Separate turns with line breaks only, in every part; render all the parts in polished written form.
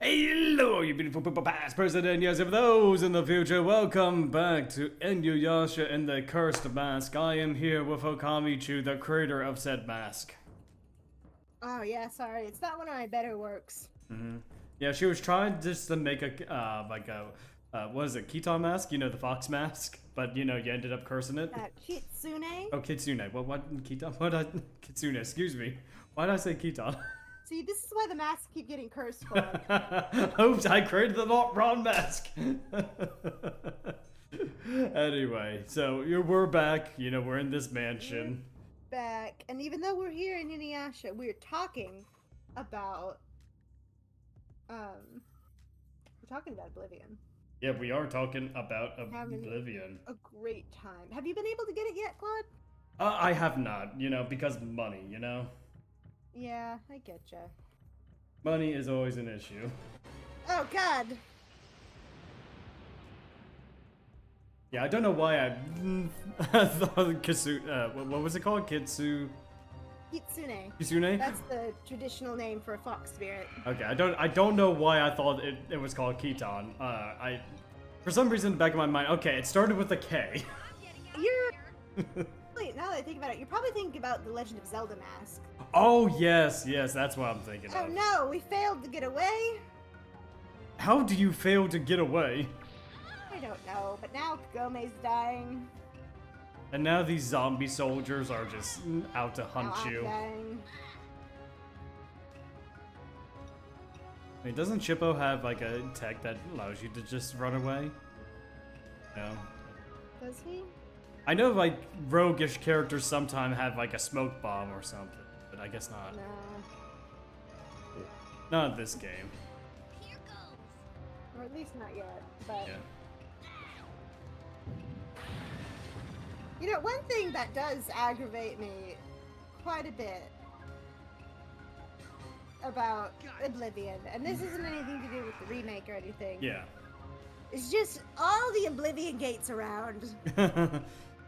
Hello, you beautiful past present and yes, of those in the future, welcome back to Inuyasha and the Cursed Mask. I am here with Okamichu, the creator of said mask.
Oh yeah, sorry, it's not one of my better works.
Yeah, she was trying just to make a, what is it, Kiton mask? You know, the fox mask? But, you know, you ended up cursing it.
Kitsune?
Oh, Kitsune. What, Kiton? Kitsune, excuse me. Why did I say Kiton?
See, this is why the masks keep getting cursed for.
Oops, I created the wrong mask. Anyway, so we're back. You know, we're in this mansion.
We're back, and even though we're here in Inuyasha, we're talking about Oblivion.
Yeah, we are talking about
Having
Oblivion.
A great time. Have you been able to get it yet, Claude?
I have not, you know, because of money, you know?
Yeah, I getcha.
Money is always an issue.
Oh, God!
Yeah, I don't know why I thought what was it called? Kitsune? Kitsune?
That's the traditional name for a fox spirit.
Okay, I don't know why I thought it was called Kiton. For some reason in the back of my mind, okay, it started with a K.
Wait, now that I think about it, you're probably thinking about the Legend of Zelda mask.
Oh, yes, that's what I'm thinking
Oh
of.
no, we failed to get away.
How do you fail to get away?
I don't know, but now Kagome's dying.
And now these zombie soldiers are just out to hunt
Now I'm
you.
dying.
I mean, doesn't Chippo have like a tech that allows you to just run away? No.
Does he?
I know like roguish characters sometimes have like a smoke bomb or something, but I guess not.
No.
Not in this game.
Or at least not yet, but...
Yeah.
You know, one thing that does aggravate me quite a bit about Oblivion, and this isn't anything to do with the remake or anything.
Yeah.
It's just all the Oblivion gates around.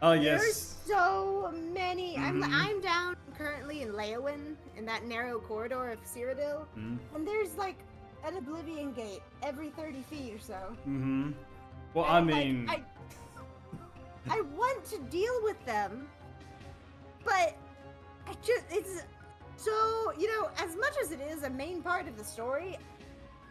Oh, yes.
There's so many. I'm down currently in Leowin, in that narrow corridor of Cyrodiil, and there's like an Oblivion gate every 30 feet or so.
Well,
And,
I mean...
like, I want to deal with them, but it's so, you know, as much as it is a main part of the story,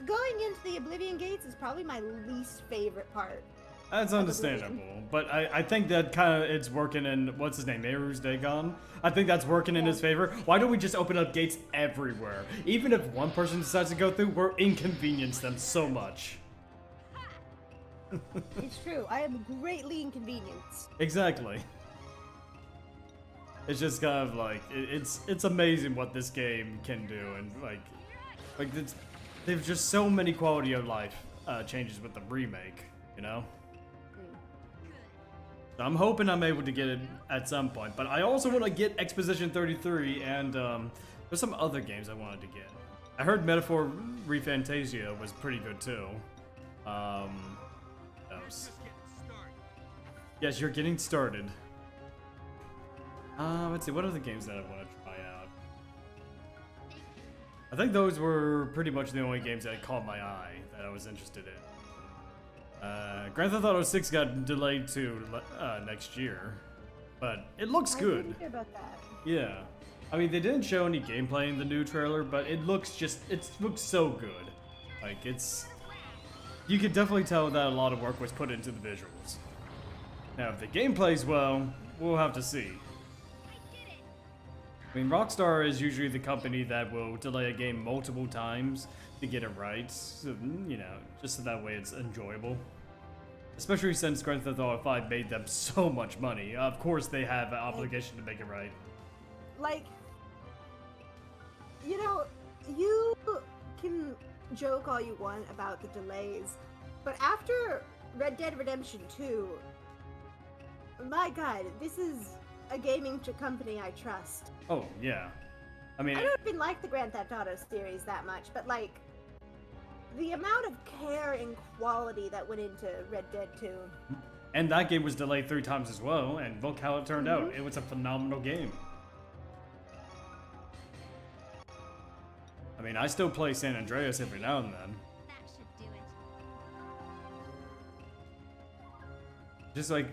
going into the Oblivion Gates is probably my least favorite part.
That's understandable, but I think that kind of it's working in, what's his name, Meru's Dagon? I think that's working in his favor. Why don't we just open up gates everywhere? Even if one person decides to go through, we're inconvenience them so much.
It's true, I am greatly inconvenienced.
Exactly. It's just kind of like, it's amazing what this game can do, and like there's just so many quality of life changes with the remake, you know? So I'm hoping I'm able to get it at some point, but I also want to get Exposition 33, and there's some other games I wanted to get. I heard Metaphor ReFantasia was pretty good too. Yes, you're getting started. Let's see, what other games that I want to try out? I think those were pretty much the only games that caught my eye that I was interested in. Grand Theft Auto 6 got delayed to next year, but it looks good.
I didn't hear about that.
Yeah. I mean, they didn't show any gameplay in the new trailer, but it looks so good. Like, you can definitely tell that a lot of work was put into the visuals. Now, if the game plays well, we'll have to see. I mean, Rockstar is usually the company that will delay a game multiple times to get it right, so, you know, just so that way it's enjoyable. Especially since Grand Theft Auto 5 made them so much money. Of course they have an obligation to make it right.
Like, you know, you can joke all you want about the delays, but after Red Dead Redemption 2, my god, this is a gaming company I trust.
Oh, yeah. I mean...
I don't even like the Grand Theft Auto series that much, but like, the amount of care and quality that went into Red Dead 2.
And that game was delayed 3 times as well, and look how it turned out. It was a phenomenal game. I mean, I still play San Andreas every now and then. Just like,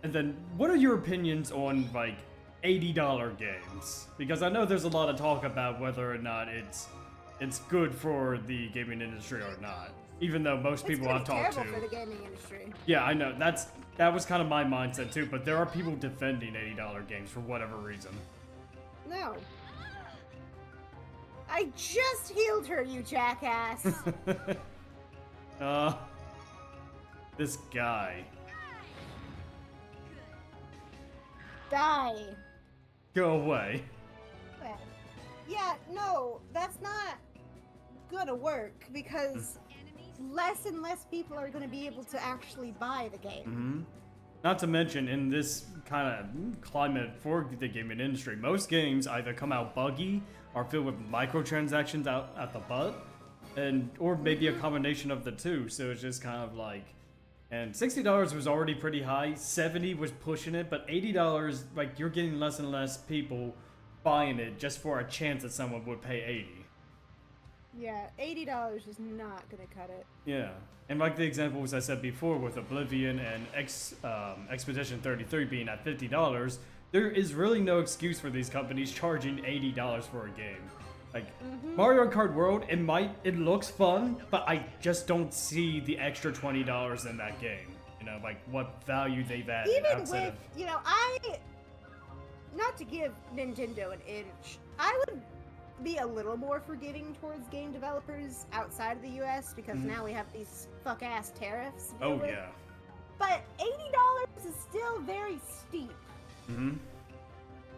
and then what are your opinions on like $80 games? Because I know there's a lot of talk about whether or not it's good for the gaming industry or not. Even though most people I've talked to,
terrible for the gaming industry.
yeah, I know that was kind of my mindset too. But there are people defending $80 games for whatever reason.
No. I just healed her, you jackass.
This guy.
Die.
Go away.
Yeah, no, that's not gonna work because less and less people are gonna be able to actually buy the game.
Mm-hmm. Not to mention, in this kind of climate for the gaming industry, most games either come out buggy or filled with microtransactions out at the butt, or maybe a combination of the two. So it's just kind of like, and $60 was already pretty high. $70 was pushing it, but $80, like you're getting less and less people buying it just for a chance that someone would pay $80.
Yeah, $80 is not gonna cut it.
Yeah, and like the examples I said before with Oblivion and Expedition 33 being at $50, there is really no excuse for these companies charging $80 for a game. Like Mario Kart World, it looks fun, but I just don't see the extra $20 in that game. You know, like what value they've added
Even
outside
with,
of.
you know, not to give Nintendo an inch, I would be a little more forgiving towards game developers outside of the US because now we have these fuck-ass tariffs to deal
Oh
with.
yeah.
But $80 is still very steep.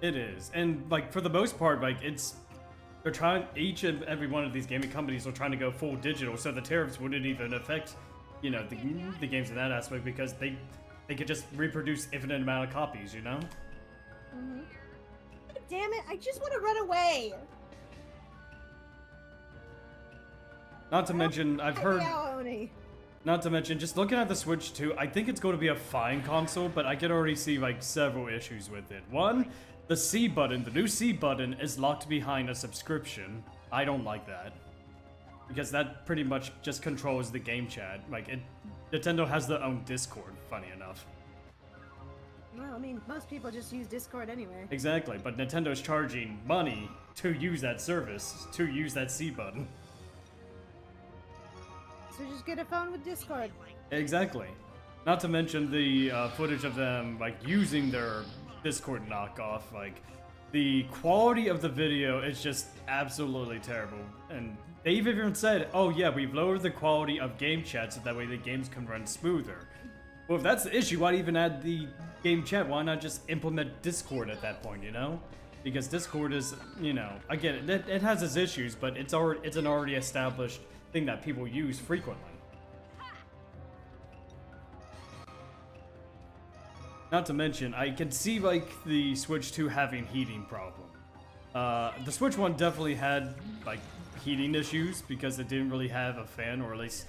It is, and like for the most part, like they're trying. Each and every one of these gaming companies are trying to go full digital, so the tariffs wouldn't even affect, you know, the games in that aspect because they could just reproduce infinite amount of copies, you know.
Damn it! I just want to run away.
Not to mention, I've heard.
Oni.
Not to mention, just looking at the Switch 2, I think it's going to be a fine console, but I can already see like several issues with it. One, the C button, the new C button is locked behind a subscription. I don't like that. Because that pretty much just controls the game chat. Like, Nintendo has their own Discord, funny enough.
Well, I mean, most people just use Discord anyway.
Exactly, but Nintendo's charging money to use that service, to use that C button.
So just get a phone with Discord.
Exactly. Not to mention the footage of them like using their Discord knockoff. Like the quality of the video is just absolutely terrible. And they've even said, "Oh yeah, we've lowered the quality of game chat so that way the games can run smoother." Well, if that's the issue, why even add the game chat? Why not just implement Discord at that point? You know, because Discord is, you know, again, it has its issues, but it's an already established thing that people use frequently. Not to mention, I can see like the Switch 2 having heating problem. The Switch 1 definitely had like heating issues because it didn't really have a fan, or at least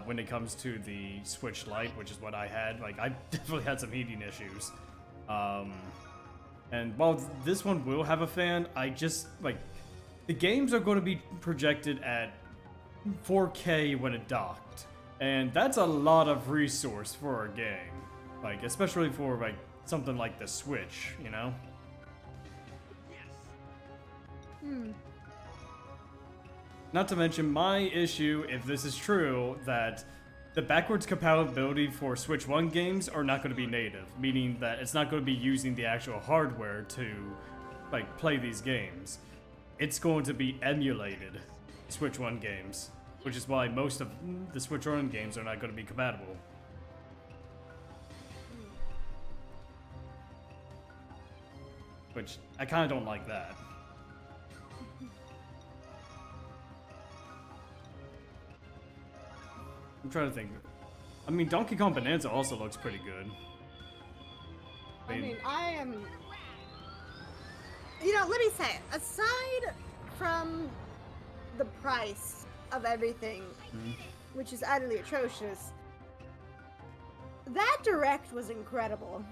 when it comes to the Switch Lite, which is what I had. Like I definitely had some heating issues. And while this one will have a fan, I just like the games are going to be projected at 4K when it docked, and that's a lot of resource for a game, like especially for like something like the Switch, you know. Not to mention my issue, if this is true, that the backwards compatibility for Switch 1 games are not going to be native, meaning that it's not going to be using the actual hardware to like play these games. It's going to be emulated Switch 1 games, which is why most of the Switch 1 games are not going to be compatible. Which, I kind of don't like that. I'm trying to think. I mean, Donkey Kong Bonanza also looks pretty good.
I mean, I am... You know, let me say, aside from the price of everything, which is utterly atrocious, that Direct was incredible.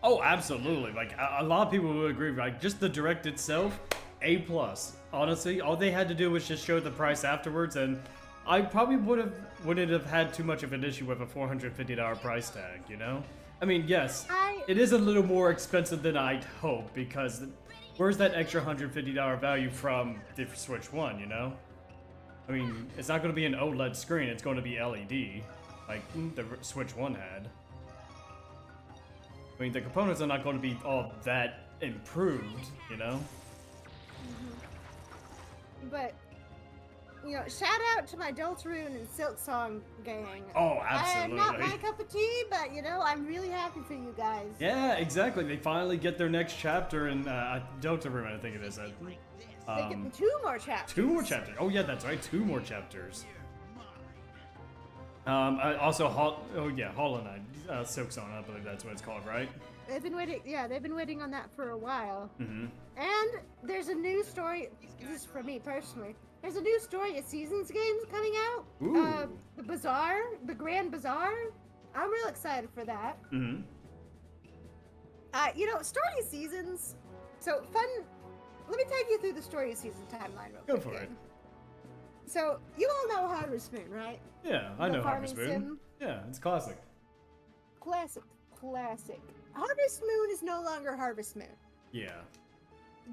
Oh, absolutely. Like, a lot of people would agree. Like, just the Direct itself, A+. Honestly, all they had to do was just show the price afterwards, and I probably wouldn't have had too much of an issue with a $450 price tag, you know? I mean, yes, it is a little more expensive than I'd hope, because where's that extra $150 value from the Switch 1, you know? I mean, it's not going to be an OLED screen, it's going to be LED, like the Switch 1 had. I mean, the components are not going to be all that improved, you know?
But, you know, shout out to my Deltarune and Silksong gang.
Oh, absolutely.
Not my cup of tea, but, you know, I'm really happy for you guys.
Yeah, exactly. They finally get their next chapter in Deltarune, I think it is.
They get 2 more chapters.
2 more chapters. Oh, yeah, that's right. 2 more chapters. Also, Hollow Knight, Silksong, I believe that's what it's called, right?
They've been waiting. Yeah, they've been waiting on that for a while.
Mm-hmm.
And there's a new story. This is for me personally. There's a new Story of Seasons games coming out.
Ooh.
The Bazaar, the Grand Bazaar. I'm real excited for that.
Mm-hmm.
You know, Story of Seasons. So fun. Let me take you through the Story of Seasons timeline real quick.
Go for it.
So you all know Harvest Moon, right?
Yeah, I know
farming
Harvest Moon.
sim.
Yeah, it's classic.
Classic. Harvest Moon is no longer Harvest Moon.
Yeah.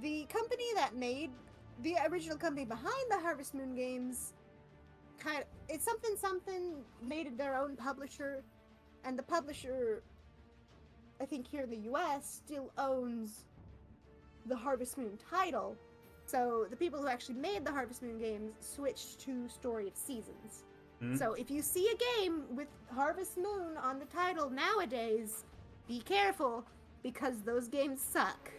The company that made the original company behind the Harvest Moon games it's something made it their own publisher, and the publisher, I think here in the US, still owns the Harvest Moon title. So the people who actually made the Harvest Moon games switched to Story of Seasons. So if you see a game with Harvest Moon on the title nowadays, be careful, because those games suck.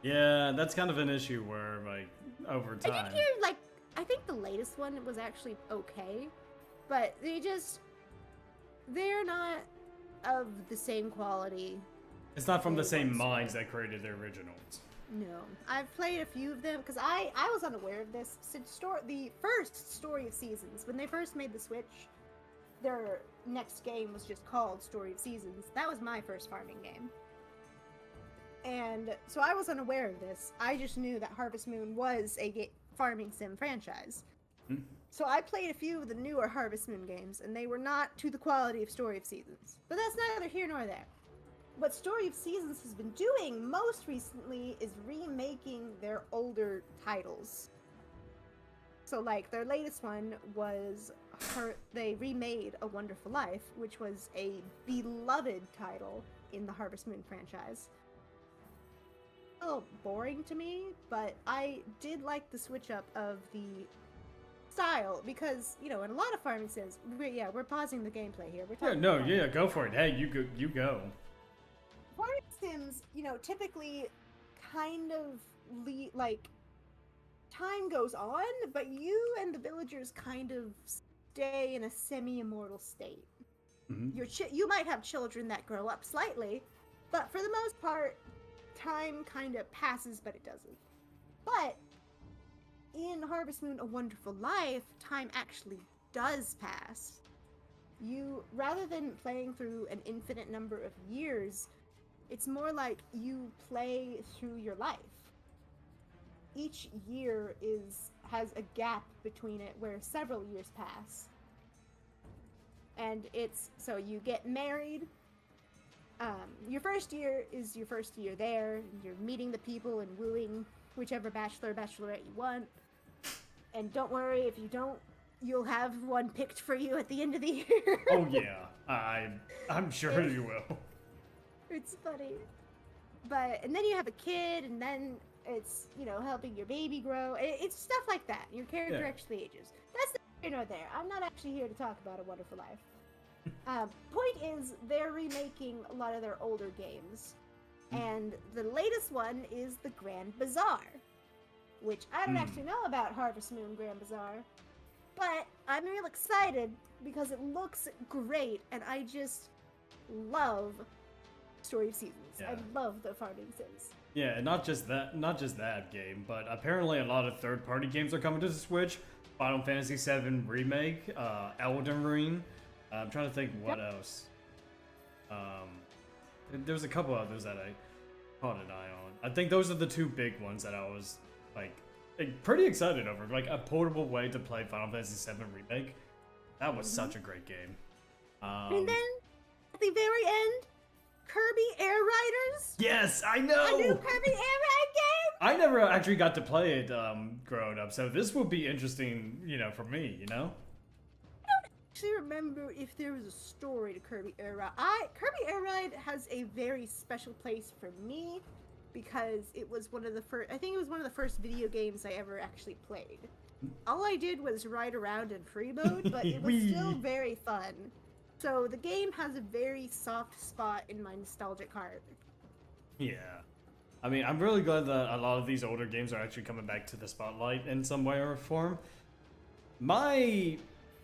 Yeah, that's kind of an issue where, like, over time.
I think the latest one was actually okay, but they're not of the same quality.
It's not from the same minds that created the originals.
No. I've played a few of them, because I was unaware of this. Since the first Story of Seasons, when they first made the Switch, their next game was just called Story of Seasons. That was my first farming game. And so I was unaware of this. I just knew that Harvest Moon was a farming sim franchise. So I played a few of the newer Harvest Moon games, and they were not to the quality of Story of Seasons. But that's neither here nor there. What Story of Seasons has been doing most recently is remaking their older titles. So, like, their latest one was they remade A Wonderful Life, which was a beloved title in the Harvest Moon franchise. A little boring to me, but I did like the switch up of the style, because, you know, in a lot of farming sims, we're pausing the gameplay here.
Go for it. Hey, you go.
Farming sims, you know, typically kind of time goes on, but you and the villagers kind of stay in a semi-immortal state. You might have children that grow up slightly, but for the most part, time kind of passes, but it doesn't. But in Harvest Moon: A Wonderful Life, time actually does pass. Rather than playing through an infinite number of years, it's more like you play through your life. Each year has a gap between it where several years pass. And so you get married. Your first year is your first year there. You're meeting the people and wooing whichever bachelor or bachelorette you want. And don't worry, if you don't, you'll have one picked for you at the end of the year.
Oh yeah, I'm sure you will.
It's funny. And then you have a kid, and then it's, you know, helping your baby grow. It's stuff like that. Your character actually ages. That's neither nor there. I'm not actually here to talk about A Wonderful Life. Point is, they're remaking a lot of their older games. And the latest one is the Grand Bazaar, which I don't actually know about Harvest Moon Grand Bazaar, but I'm real excited because it looks great, and I just love Story of Seasons.
Yeah.
I love the farming sims.
Yeah, and not just that game, but apparently a lot of third-party games are coming to the Switch. Final Fantasy VII Remake, Elden Ring. I'm trying to think what else. There's a couple others that I caught an eye on. I think those are the two big ones that I was like like, pretty excited over. Like a portable way to play Final Fantasy VII Remake. That was such a great game.
And then, at the very end, Kirby Air Riders?
Yes, I know!
A new Kirby Air Ride game?
I never actually got to play it growing up, so this will be interesting, you know, for me, you know?
I don't actually remember if there was a story to Kirby Air Ride. Kirby Air Ride has a very special place for me because it was one of the first, I think it was one of the first video games I ever actually played. All I did was ride around in free mode, but it was still very fun. So the game has a very soft spot in my nostalgic heart. Yeah.
I mean, I'm really glad that a lot of these older games are actually coming back to the spotlight in some way or form. My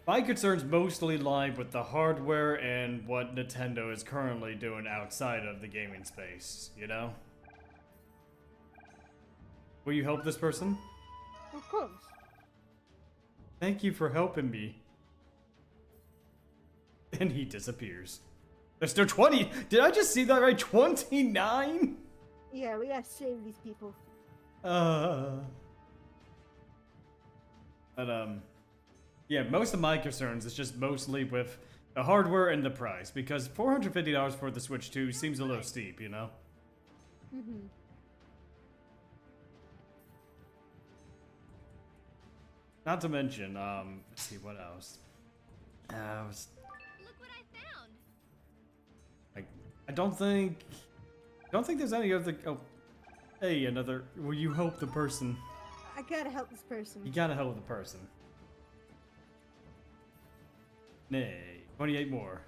concerns mostly lie with the hardware and what Nintendo is currently doing outside of the gaming space, you know? Will you help this person?
Of course.
Thank you for helping me. And he disappears. There's still 20! Did I just see that right? 29?
Yeah, we gotta save these people.
But, yeah, most of my concerns is just mostly with the hardware and the price, because $450 for the Switch 2 seems a little steep, you know?
Mm-hmm.
Not to mention, let's see, what else?
Look what I found.
I don't think there's any other, oh, hey, another, will you help the person?
I gotta help this person.
You gotta help the person. Nay, 28 more.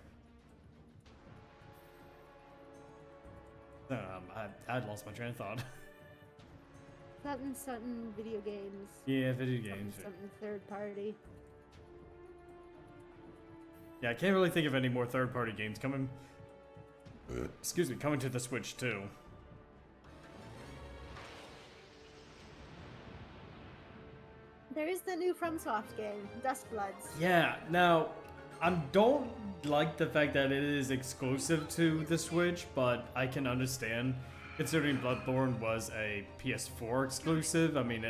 I'd lost my train of thought.
Something video games.
Yeah, video games.
Something third party.
Yeah, I can't really think of any more third-party games coming. Excuse me, coming to the Switch too.
There is the new FromSoft game, Duskbloods.
Yeah, now I don't like the fact that it is exclusive to the Switch, but I can understand considering Bloodborne was a PS4 exclusive. I mean,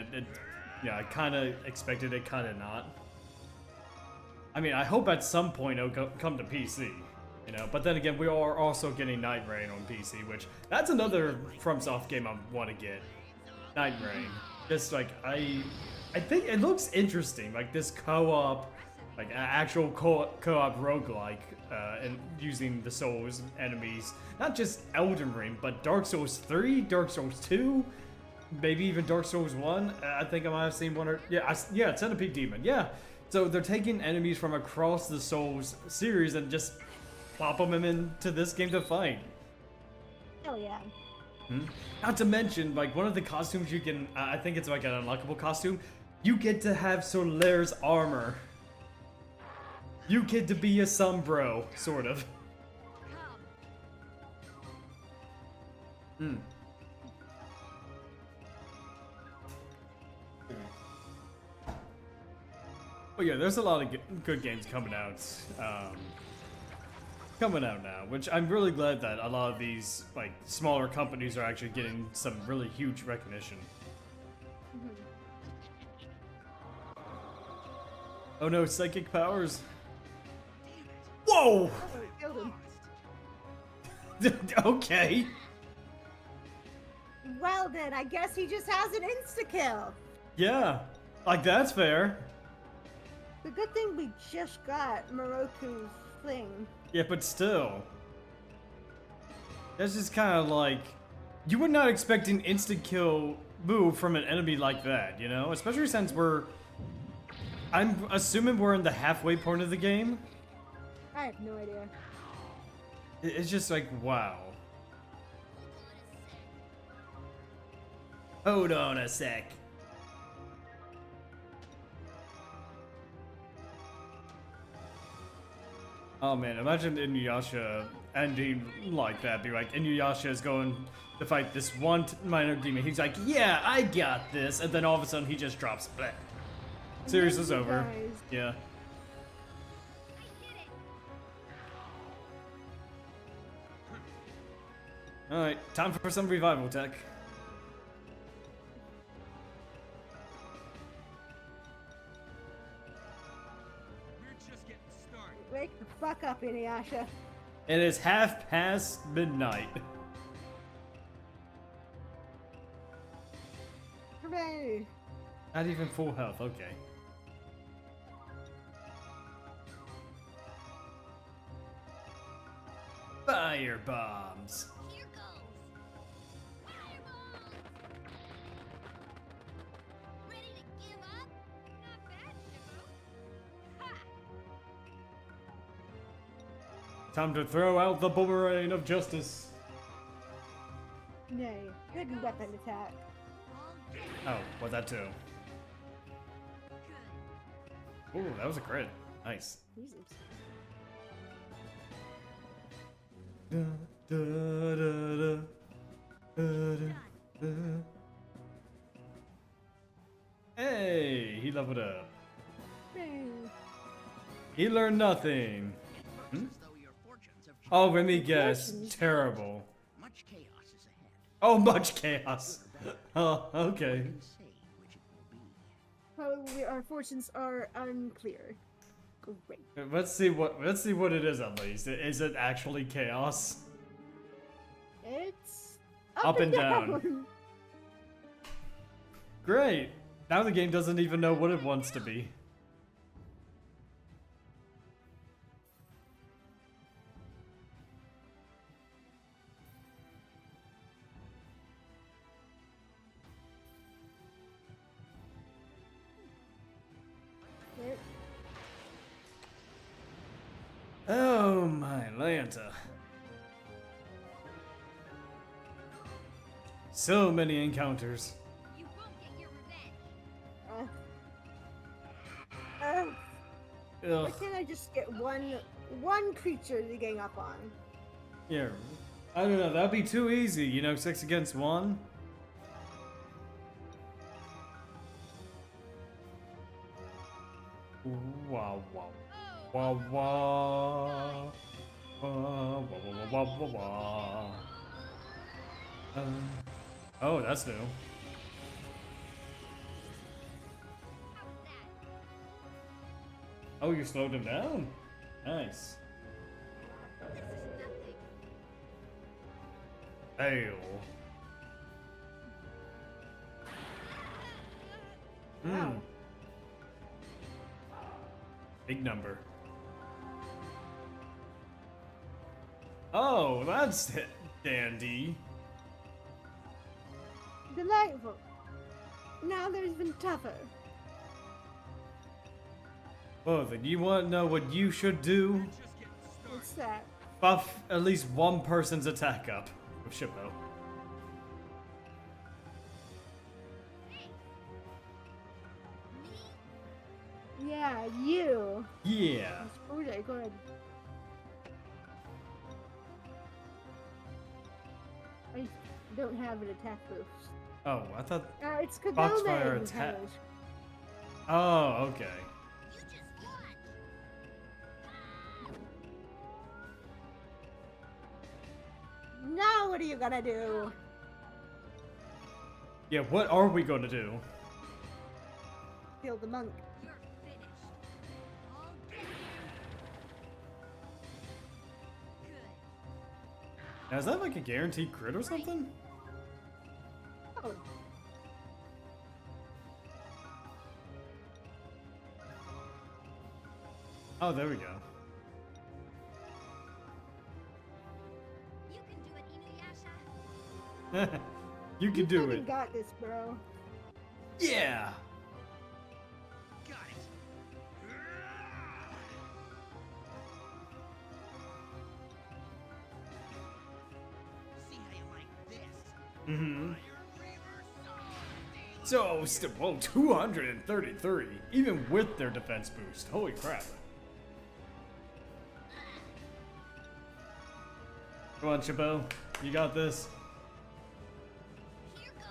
yeah, I kind of expected it, kind of not. I mean, I hope at some point it'll come to PC, you know. But then again, we are also getting Night Rain on PC, which that's another FromSoft game I want to get. Night Rain, just like I think it looks interesting, like this co-op, like actual co-op roguelike, and using the Souls enemies, not just Elden Ring, but Dark Souls 3, Dark Souls 2, maybe even Dark Souls 1. I think I might have seen one or yeah, Centipede Demon, yeah. So they're taking enemies from across the Souls series and just plop them into this game to fight.
Hell yeah.
Not to mention, like, one of the costumes you can, I think it's like an unlockable costume, you get to have Solaire's armor. You get to be a Sombro, sort of. But yeah, there's a lot of good games coming out. Now, which I'm really glad that a lot of these like smaller companies are actually getting some really huge recognition. Oh no, psychic powers! Whoa!
Oh, it killed him.
Okay.
Well then, I guess he just has an insta-kill.
Yeah, like that's fair.
The good thing we just got Moroku's thing.
Yeah, but still. That's just kind of like, you would not expect an instant kill move from an enemy like that, you know? Especially since I'm assuming we're in the halfway point of the game.
I have no idea.
It's just like, wow. Hold on a sec. Oh man, imagine Inuyasha ending like that. Be like, Inuyasha is going to fight this one minor demon. He's like, yeah, I got this. And then all of a sudden he just drops. Bleh. Series is over.
Dies.
Yeah. Alright, time for some revival tech.
Wake the fuck up, Inuyasha.
It is midnight.
Hooray!
Not even full health, okay. Fire bombs.
Here goes. Fireball. Ready to give up? Not bad, Shibbo. Ha!
Time to throw out the boomerang of justice.
Nay, good weapon attack.
All good.
Oh, what that too?
Good.
Ooh, that was a crit. Nice.
Jesus.
Da, da, da, da, da, da. Hey, he leveled up.
Hey.
He learned nothing.
It looks as though your fortunes have changed.
Oh, let me guess.
Fortunes.
Terrible.
Much chaos is ahead.
Oh, much chaos. Oh, okay.
I can say which it will be.
Probably our fortunes are unclear. Great.
Let's see what it is at least. Is it actually chaos?
It's
Up and down. Great. Now the game doesn't even know what it wants to be.
Yep.
Oh my Lanta. So many encounters.
You won't get your revenge.
Why
Ugh.
can't I just get one creature to gang up on?
Yeah. I don't know, that'd be too easy, you know, 6 against 1. Wow, wow. Wah wah. Wah wah wah wah wah wah. Oh, that's new.
How was that?
Oh, you slowed him down? Nice.
This is nothing.
Hail.
Wow.
Big number. Oh, that's dandy.
Delightful. Now there's been tougher.
Oh, then you want to know what you should do?
What's that?
Buff at least one person's attack up with Shippo.
Yeah, you.
Yeah.
That's pretty good. I don't have an attack boost.
Oh, I thought.
It's
Foxfire
Kadome.
attack. Oh, okay.
You just watch.
Now what are you gonna do?
Yeah, what are we going to do?
Kill the monk.
You're finished. All good. Good.
Now, is that like a guaranteed crit or something?
Oh,
Oh, there we go.
You can do it, Inuyasha.
You can do
fucking
it.
got this, bro.
Yeah.
Got it. See how you like this.
Mm-hmm.
Fire Reaver Sword.
So, whoa, 233, even with their defense boost. Holy crap. Come on, Chabot. You got this.
Here goes.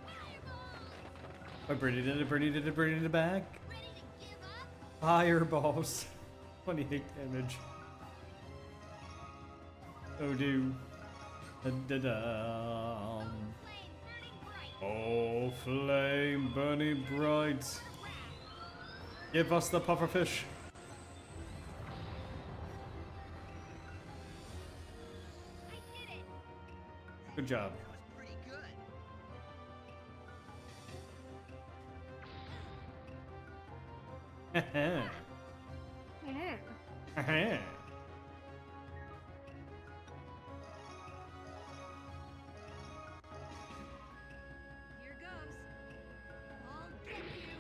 Fireball.
Oh, Brittany did it, Brittany did it, Brittany did it back.
Ready to give up?
Fireballs. 28 damage. Oh, dude. Da-da-dum.
Flame burning bright.
Oh, flame burning bright. Give us the pufferfish. Good job.
That was pretty good.
Here goes. I'll get you.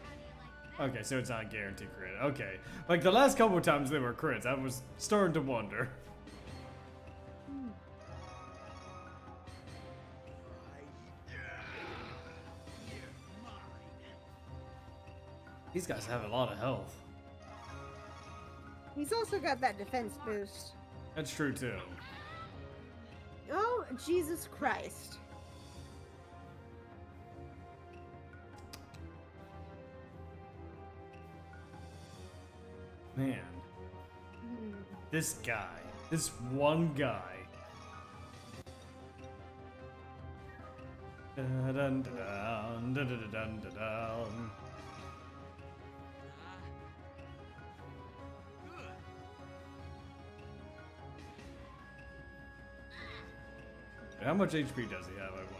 How do you like that?
Okay, so it's not guaranteed crit. Okay. Like the last couple of times they were crits, I was starting to wonder.
You're mine.
These guys have a lot of health.
He's also got that defense boost.
That's true too.
Oh, Jesus Christ.
Man,
Hmm.
this guy, this one guy. Dun, dun, dun, dun, dun, dun, dun, dun.
Good.
How much HP does he have? I wonder.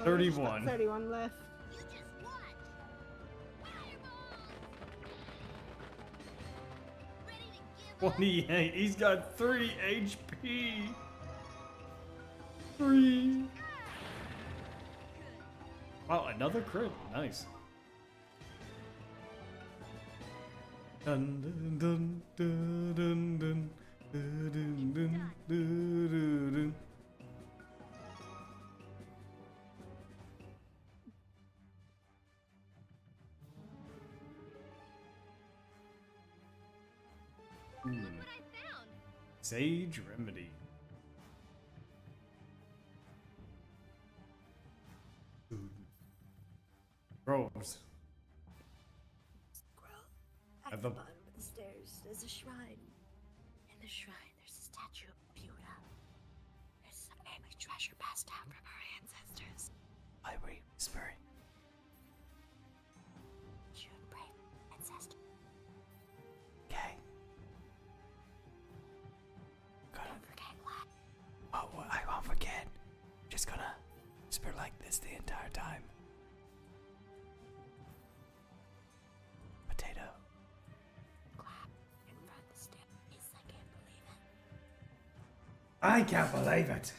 Oh,
31.
31 left.
You just watch. Fireball. Ready to give up?
28. He's got 3 HP. 3. Wow, another crit. Nice. Dun, dun, dun, dun, dun, dun, dun, dun, dun, dun, dun.
Look what I found.
Sage Remedy. Robes.
At
At
the
the-
bottom of the stairs, there's a shrine. In the shrine, there's a statue of Buddha. There's some family treasure passed down from our ancestors.
Why were you whispering?
Should pray, ancestor.
Okay.
Don't forget what?
Oh, I won't forget. Just gonna whisper like this the entire time. Potato.
Clap in front of the stairs. I can't believe it.
I can't believe it.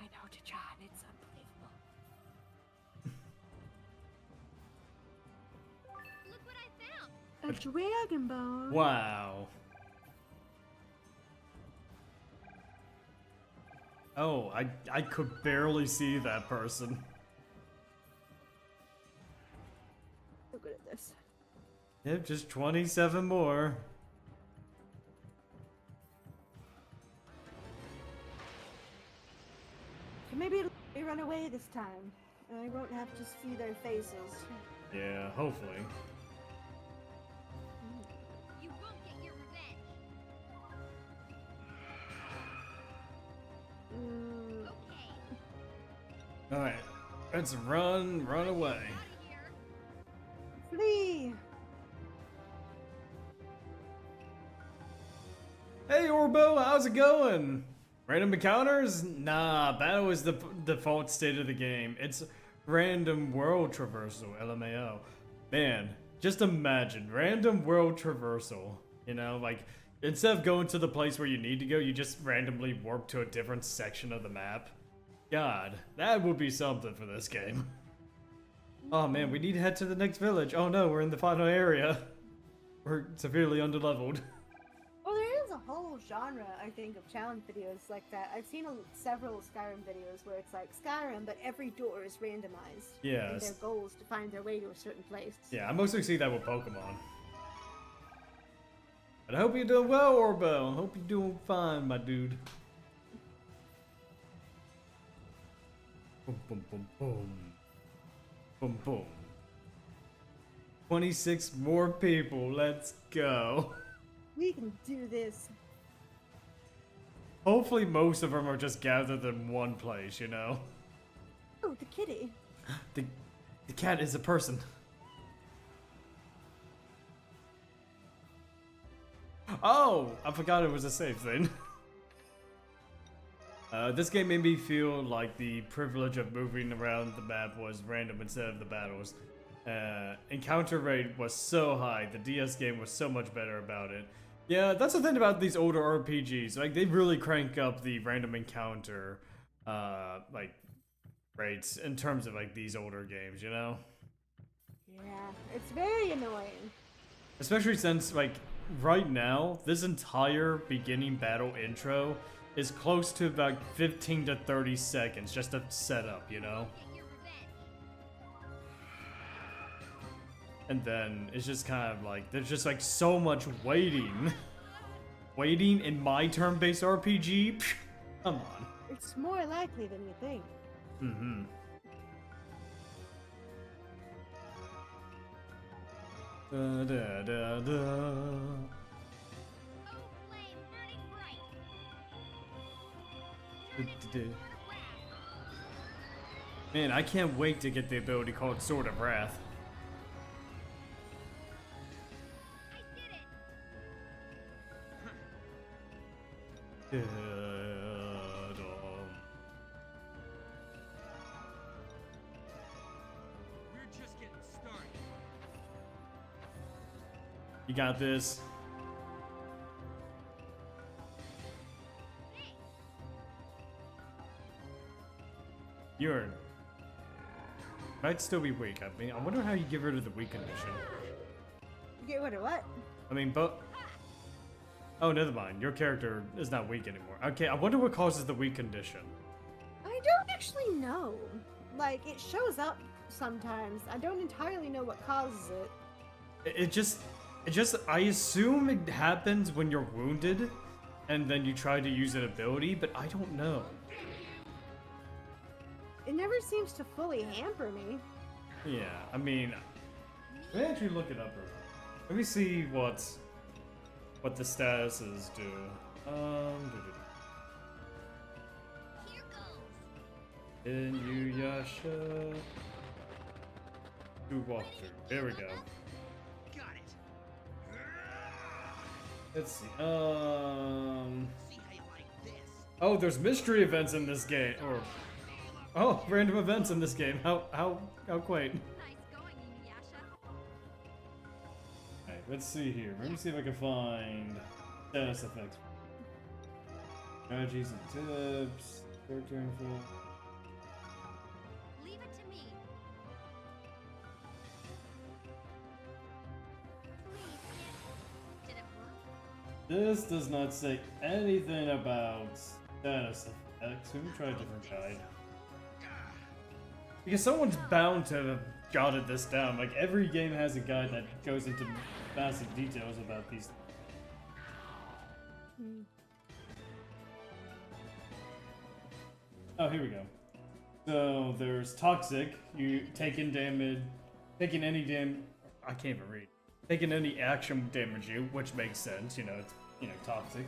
I know to try, and it's unbelievable.
Look what I found.
A dragon bone.
Wow. Oh, I could barely see that person.
So good at this.
Yep, just 27 more.
So maybe it'll let me run away this time. And I won't have to see their faces.
Yeah, hopefully.
You won't get your revenge.
Mm,
Okay.
Alright, let's run away.
Out of here.
flee!
Hey Orbo, how's it going? Random encounters? Nah, battle is the default state of the game. It's random world traversal, LMAO. Man, just imagine, random world traversal. You know, like, instead of going to the place where you need to go, you just randomly warp to a different section of the map. God, that would be something for this game. Oh man, we need to head to the next village. Oh no, we're in the final area. We're severely underleveled.
Well, there is a whole genre, I think, of challenge videos like that. I've seen several Skyrim videos where it's like Skyrim, but every door is randomized.
Yeah,
And their goal is to find their way to a certain place.
Yeah, I mostly see that with Pokemon. But I hope you're doing well, Orbo. I hope you're doing fine, my dude. Boom, boom, boom, boom. Boom, boom. 26 more people. Let's go.
We can do this.
Hopefully most of them are just gathered in one place, you know?
Oh, the kitty.
The cat is a person. Oh, I forgot it was a save thing. This game made me feel like the privilege of moving around the map was random instead of the battles. Encounter rate was so high, the DS game was so much better about it. Yeah, that's the thing about these older RPGs. Like, they really crank up the random encounter, like, rates in terms of, like, these older games, you know?
Yeah, it's very annoying.
Especially since, like, right now, this entire beginning battle intro is close to about 15 to 30 seconds just to set up, you know?
Get your revenge.
And then it's just kind of like, there's just like so much waiting. Waiting in my turn-based RPG? Psh, come on.
It's more likely than you think.
Mm-hmm. Da, da, da, da.
Oh, flame burning bright.
Du,
Turn
du,
into
du.
a sword of wrath.
Man, I can't wait to get the ability called Sword of Wrath.
I did it.
Da, da.
We're just getting started.
You got this. You're might still be weak. I mean, I wonder how you get rid of the weak condition.
Get rid of what?
I mean, but oh, never mind. Your character is not weak anymore. Okay, I wonder what causes the weak condition.
I don't actually know. Like, it shows up sometimes. I don't entirely know what causes it.
It just, I assume it happens when you're wounded, and then you try to use an ability, but I don't know.
It never seems to fully hamper me.
Yeah, I mean, let me actually look it up real quick. Let me see what the statuses do.
Here goes.
Inuyasha. Do walkthrough. There we go.
Got it.
Let's see.
See how you like this.
Oh, there's mystery events in this game, or oh, random events in this game. How quaint.
Nice going, Inuyasha.
Alright, let's see here. Let me see if I can find status effects. Strategies and tips. Character info.
Leave it to me. Please, kid. Did it work?
This does not say anything about status effects. Let me try a different guide. Because someone's bound to have jotted this down. Like, every game has a guide that goes into massive details about these. Oh, here we go. So there's toxic. You taking damage, taking any I can't even read. Taking any action damage you, which makes sense. You know, it's toxic.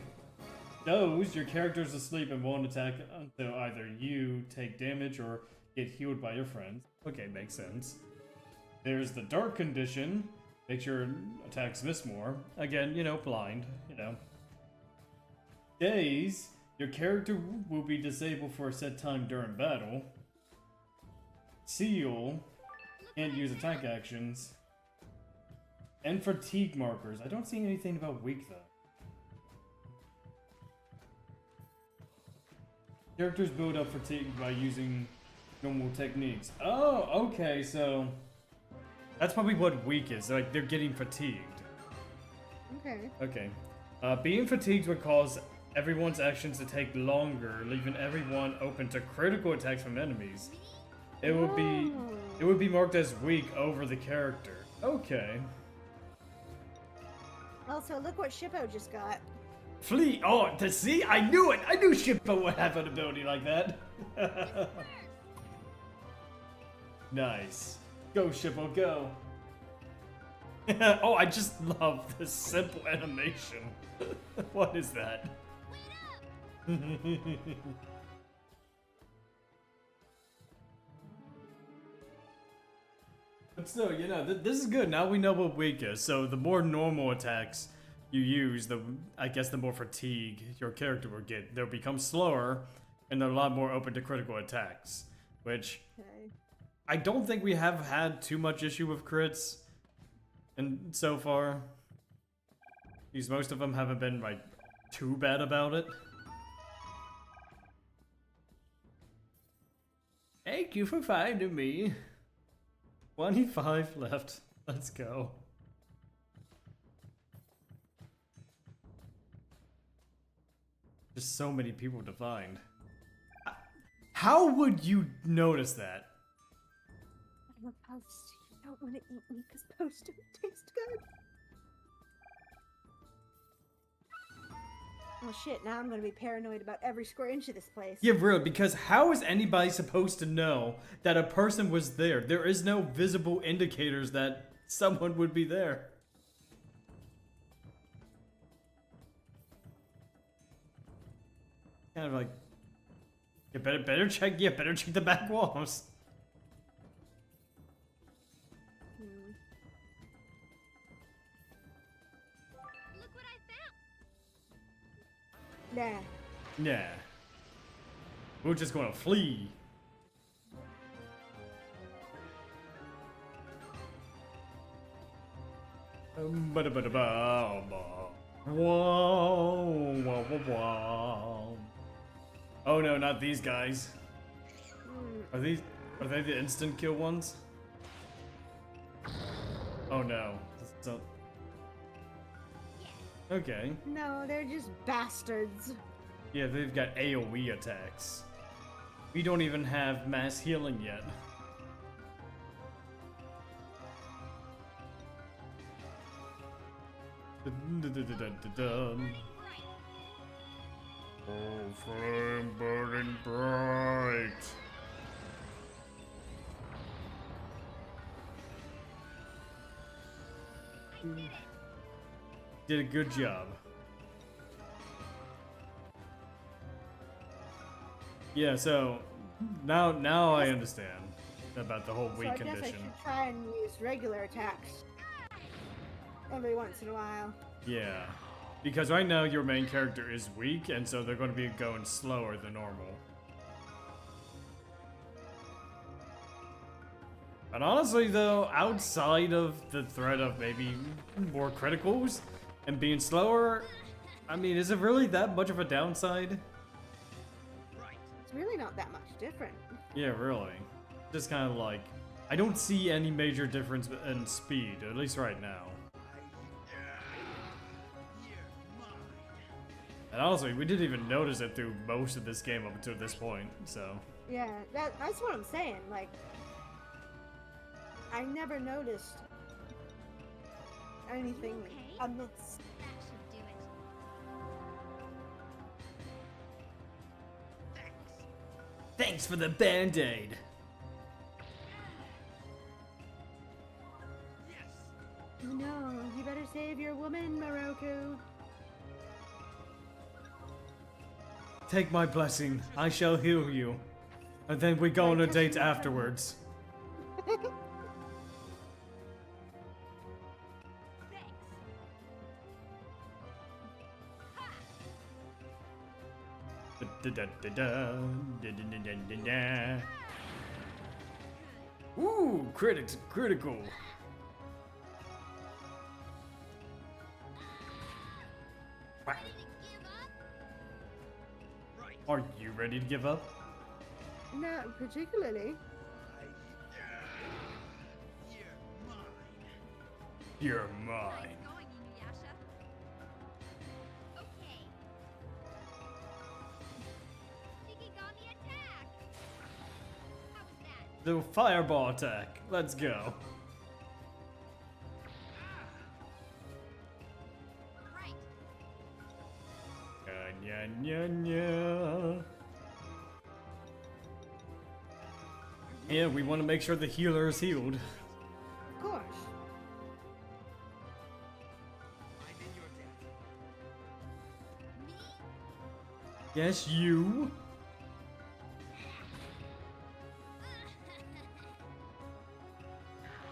Doze, your character's asleep and won't attack until either you take damage or get healed by your friends. Okay, makes sense. There's the dark condition. Makes your attacks miss more. Again, blind, Daze, your character will be disabled for a set time during battle. Seal, can't use attack actions. And fatigue markers. I don't see anything about weak though. Characters build up fatigue by using normal techniques. Oh, okay, so that's probably what weak is. Like, they're getting fatigued.
Okay.
Okay. Being fatigued would cause everyone's actions to take longer, leaving everyone open to critical attacks from enemies. It would be marked as weak over the character. Okay.
Also, look what Shippo just got.
Flee! Oh, to see? I knew it! I knew Shippo would have an ability like that. Nice. Go, Shippo, go. Oh, I just love this simple animation. What is that?
Wait up!
But still, this is good. Now we know what weak is. So the more normal attacks you use, I guess the more fatigue your character will get. They'll become slower, and they're a lot more open to critical attacks, which
Okay.
I don't think we have had too much issue with crits, and so far, because most of them haven't been like too bad about it. Thank you for finding me. 25 left. Let's go. There's so many people to find. How would you notice that?
I'm a post. You don't want to eat me because post don't taste good. Well, shit, now I'm gonna be paranoid about every square inch of this place.
Yeah, really, because how is anybody supposed to know that a person was there? There is no visible indicators that someone would be there. Kind of like, you better check the back walls.
Hmm.
Look what I found.
Nah.
Yeah. We're just gonna flee. Oh no, not these guys. Are they the instant kill ones? Oh no. So, okay.
No, they're just bastards.
Yeah, they've got AoE attacks. We don't even have mass healing yet. Oh, flame burning bright. Did a good job. Yeah, so now I understand about the whole
So
weak
I guess I
condition.
should try and use regular attacks every once in a while.
Yeah, because right now your main character is weak, and so they're going to be going slower than normal. But honestly, though, outside of the threat of maybe more criticals and being slower, I mean, is it really that much of a downside?
It's really not that much different.
Yeah, really. Just kind of like, I don't see any major difference in speed, at least right now. And honestly, we didn't even notice it through most of this game up until this point, so.
Yeah, that's what I'm saying. Like, I never noticed anything
Okay.
amidst.
That should do it.
Thanks for the band-aid!
No, you better save your woman, Moroku.
Take my blessing, I shall heal you. And then we go on a date afterwards.
Thanks.
Ooh, critical.
Ready to give up?
Are you ready to give up?
Not particularly.
You're mine.
Nice going, Inuyasha. Okay. Shikigami attack. How was that?
The fireball attack. Let's go.
Right.
Nya, nya, nya. Yeah, we want to make sure the healer is healed.
Of course.
I'm in your debt.
Me?
Yes, you.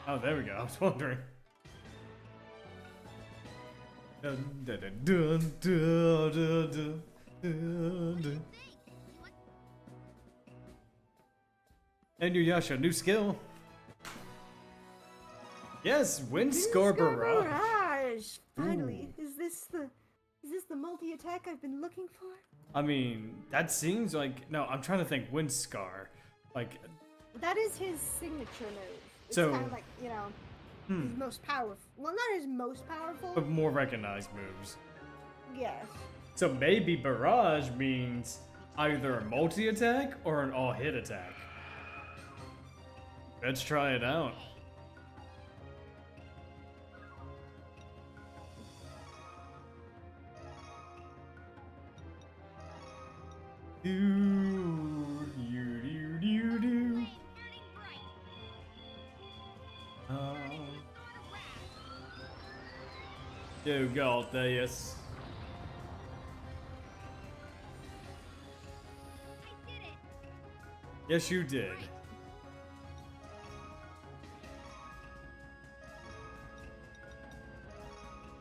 Oh, there we go. I was wondering. Dun, dun, dun, dun, dun, dun, dun, dun. Inuyasha, new skill. Yes, wind scar barrage.
Barrage. Finally,
Ooh.
is this the multi attack I've been looking for?
I mean, that seems like no. I'm trying to think. Wind scar, like
That is his signature move. It's
So-
kind of like, you know, his most powerful. Well, not his most powerful.
but more recognized moves.
Yes.
So maybe barrage means either a multi attack or an all hit attack. Let's try it out. Do, do, do, do, do.
Burning bright.
Do got this.
I did it.
Yes, you did.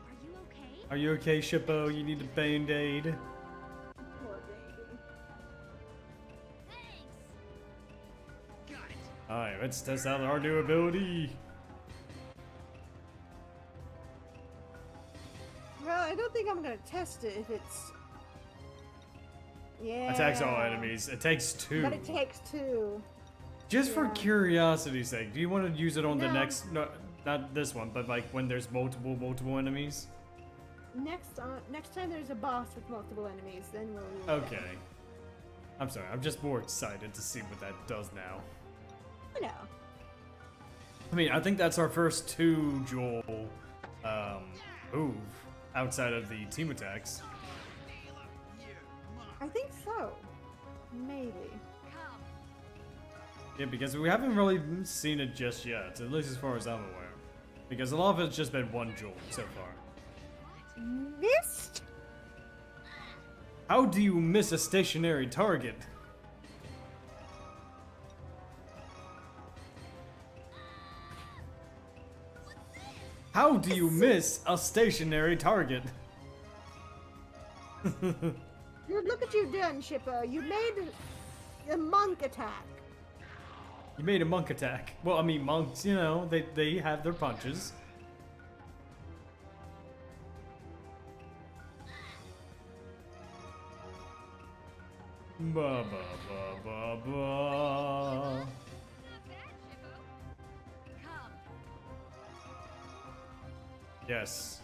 Are you okay?
Are you okay, Shippo? You need a band-aid.
Poor baby.
Thanks.
Got it.
Alright, let's test out our new ability.
Well, I don't think I'm gonna test it if it's. Yeah.
Attacks all enemies. It takes 2.
But it takes 2.
Just for
yeah.
curiosity's sake, do you want to use it on the
No.
next? No, not this one, but like when there's multiple enemies.
Next time there's a boss with multiple enemies, then we'll use that.
Okay. I'm sorry. I'm just more excited to see what that does now.
You know.
I mean, I think that's our first 2 Joel move outside of the team attacks.
I think so. Maybe.
Come.
Yeah, because we haven't really seen it just yet, at least as far as I'm aware. Because a lot of it's just been 1 Joel so far.
Missed?
How do you miss a stationary target? How do you miss a stationary target?
Look at you done, Shipper. You made a monk attack.
You made a monk attack. Well, I mean, monks, you know, they have their punches. Ba ba ba ba ba.
Not bad, Shippo. Come.
Yes.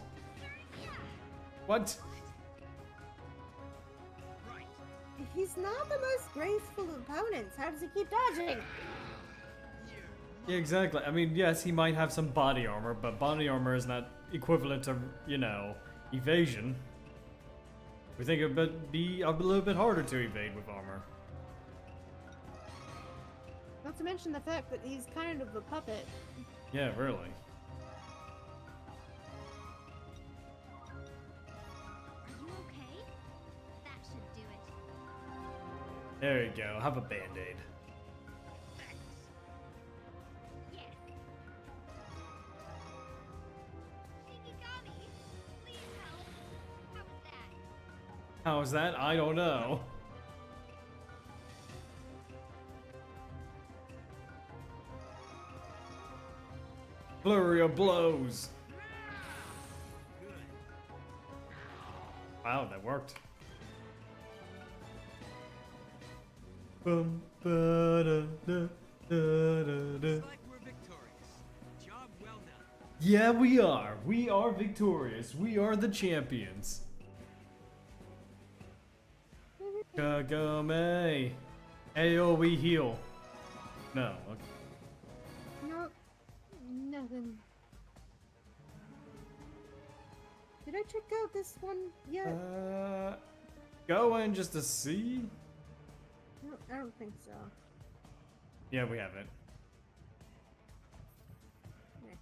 What?
Right.
He's not the most graceful of opponents. How does he keep dodging?
Yeah, exactly. I mean, yes, he might have some body armor, but body armor is not equivalent to, you know, evasion. We think it would be a little bit harder to evade with armor.
Not to mention the fact that he's kind of a puppet.
Yeah, really.
Are you okay? That should do it.
There you go. Have a band-aid.
Yes. Shinigami, please help. How was that?
How is that? I don't know. Flurry of blows. Wow, that worked. Bum, ba, da, da, da, da, da.
Looks like we're victorious. Job well done.
Yeah, we are. We are victorious. We are the champions. Kagome. AoE heal. No. Okay.
Nope. Nothing. Did I check out this one yet?
Go in just to see.
No, I don't think so.
Yeah, we haven't.
Okay.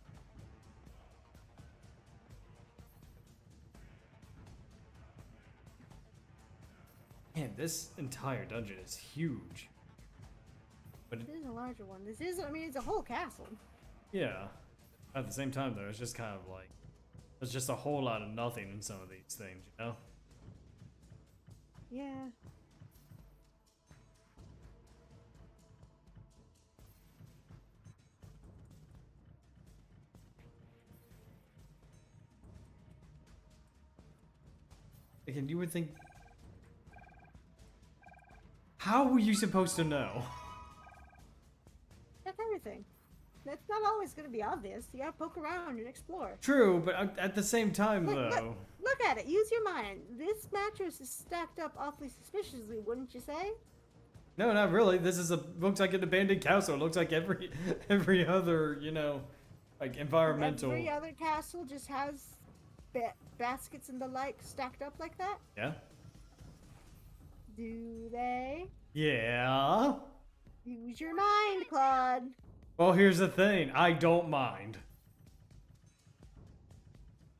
Man, this entire dungeon is huge. But
This is a larger one. This is, I mean, it's a whole castle.
yeah. At the same time, though, it's just kind of like There's just a whole lot of nothing in some of these things, you know?
Yeah.
Again, you would think... How were you supposed to know?
That's everything. That's not always going to be obvious. You gotta poke around and explore.
True, but at the same time,
Look,
though...
look at it. Use your mind. This mattress is stacked up awfully suspiciously, wouldn't you say?
No, not really. This is looks like an abandoned castle. It looks like every other, you know, like environmental...
Every other castle just has baskets and the like stacked up like that?
Yeah?
Do they?
Yeah?
Use your mind, Claude.
Well, here's the thing. I don't mind.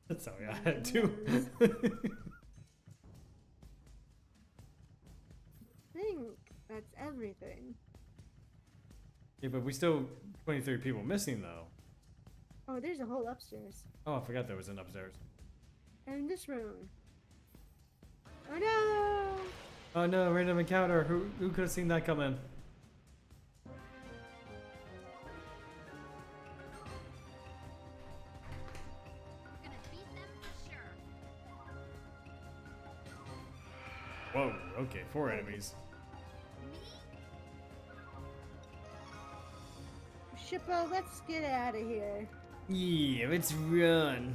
That's how I had to.
Think that's everything.
Yeah, but we still 23 people missing though.
Oh, there's a whole upstairs.
Oh, I forgot there was an upstairs.
And in this room. Oh no!
Oh no, random encounter. Who could have seen that coming?
We're gonna beat them for sure.
Whoa, okay, 4 enemies.
Shippo, let's get out of here.
Yeah, let's run.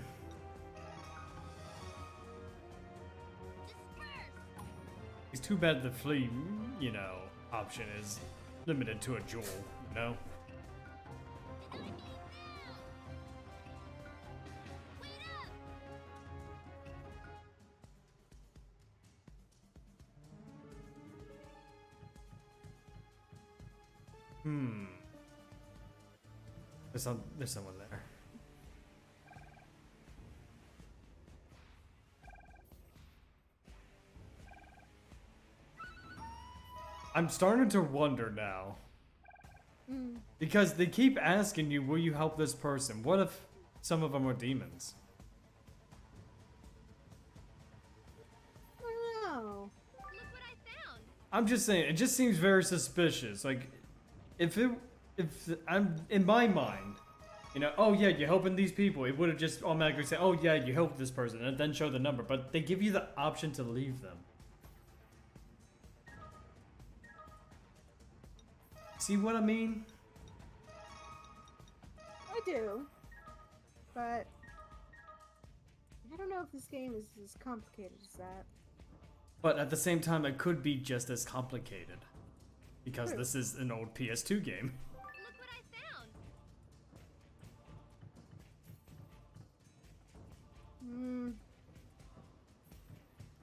It's too bad the flee, you know, option is limited to a jewel, you know? There's someone there. I'm starting to wonder now. Because they keep asking you, will you help this person? What if some of them are demons?
I don't know.
Look what I found.
I'm just saying, it just seems very suspicious. Like, if I'm in my mind, you know, oh yeah, you're helping these people, it would have just automatically said, oh yeah, you helped this person, and then show the number. But they give you the option to leave them. See what I mean?
I do. But I don't know if this game is as complicated as that.
But at the same time, it could be just as complicated. Because
True.
this is an old PS2 game.
Look what I found.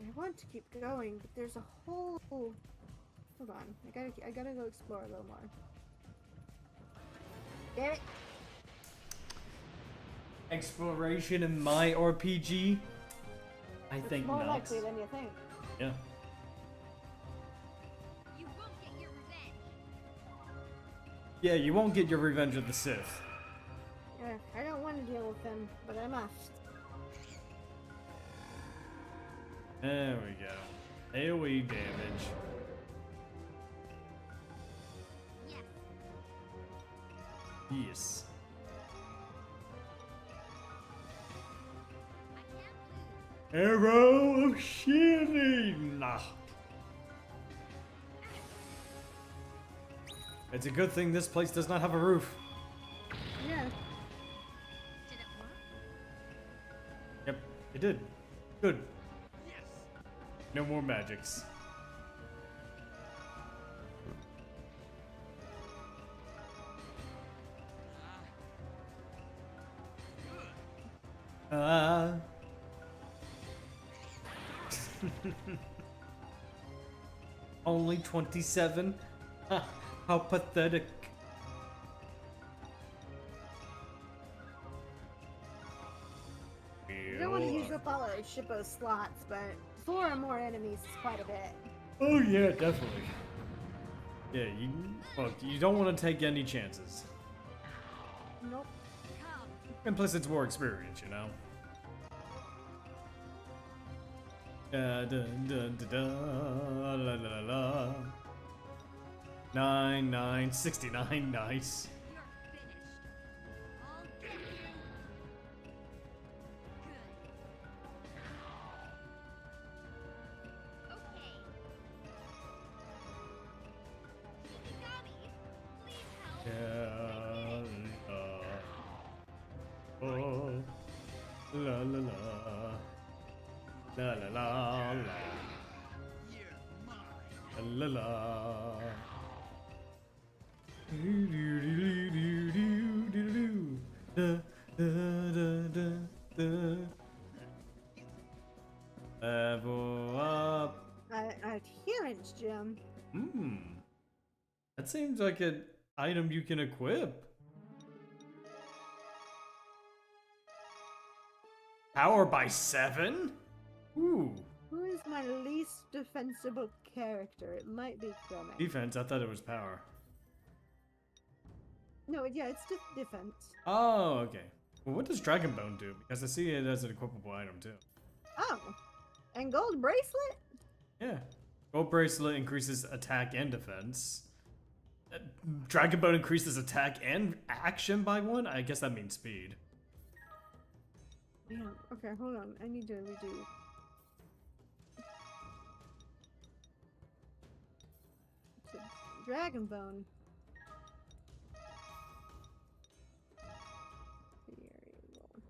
I want to keep going, but there's a whole... Hold on. I gotta go explore a little more. Get it?
Exploration in my RPG? I
It's
think
more
not.
likely than you think.
Yeah.
You won't get your revenge.
Yeah, you won't get your revenge of the Sith.
Yeah, I don't want to deal with them, but I must.
There we go. AoE damage.
Yes.
Yes.
I can't lose.
Arrow of shielding! Nah. It's a good thing this place does not have a roof.
Yeah.
Did it work?
Yep, it did. Good.
Yes.
No more magics. Ah. Only 27? Ha, how pathetic.
I don't want to use up all of Shippo's slots, but 4 or more enemies is quite a bit.
Oh yeah, definitely. Yeah, you don't want to take any chances.
Nope.
Come.
And plus it's more experience, you know? Dun, dun, dun, dun, la, la, la, la. 9, 69, nice.
You're finished. I'll get you. Good. Okay. Shinigami, please help.
Oh, la la la, la la la la,
You're mine.
la la. Level up.
Adherence gem.
Hmm. That seems like an item you can equip. Power by 7? Ooh.
Who is my least defensible character? It might be Chrome.
Defense, I thought it was power.
No, yeah, it's defense.
Oh, okay. Well, what does Dragon Bone do? Because I see it as an equipable item too.
Oh, and gold bracelet?
Yeah. Gold Bracelet increases attack and defense. Dragon Bone increases attack and action by 1? I guess that means speed.
Yeah, okay, hold on. I need to redo. So, Dragon Bone. Variable.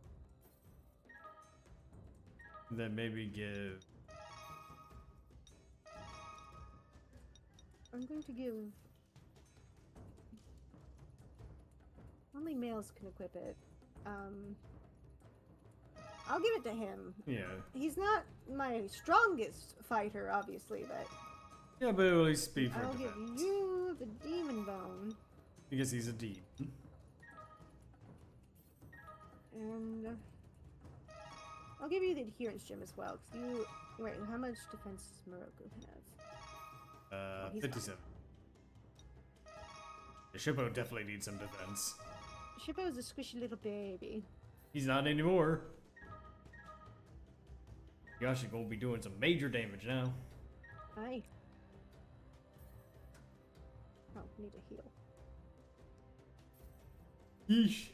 Then maybe give...
I'm going to give. Only males can equip it. I'll give it to him.
Yeah.
He's not my strongest fighter, obviously, but
Yeah, but at least speed for
I'll give
defense.
you the demon bone.
Because he's a demon.
And I'll give you the adherence gem as well, because you. Wait, how much defense does Morocco have? He's fine.
57. The Shippo definitely needs some defense.
Shippo is a squishy little baby.
He's not anymore. Gosh, you're gonna be doing some major damage now.
Aye. Oh, need a heal.
Yeesh.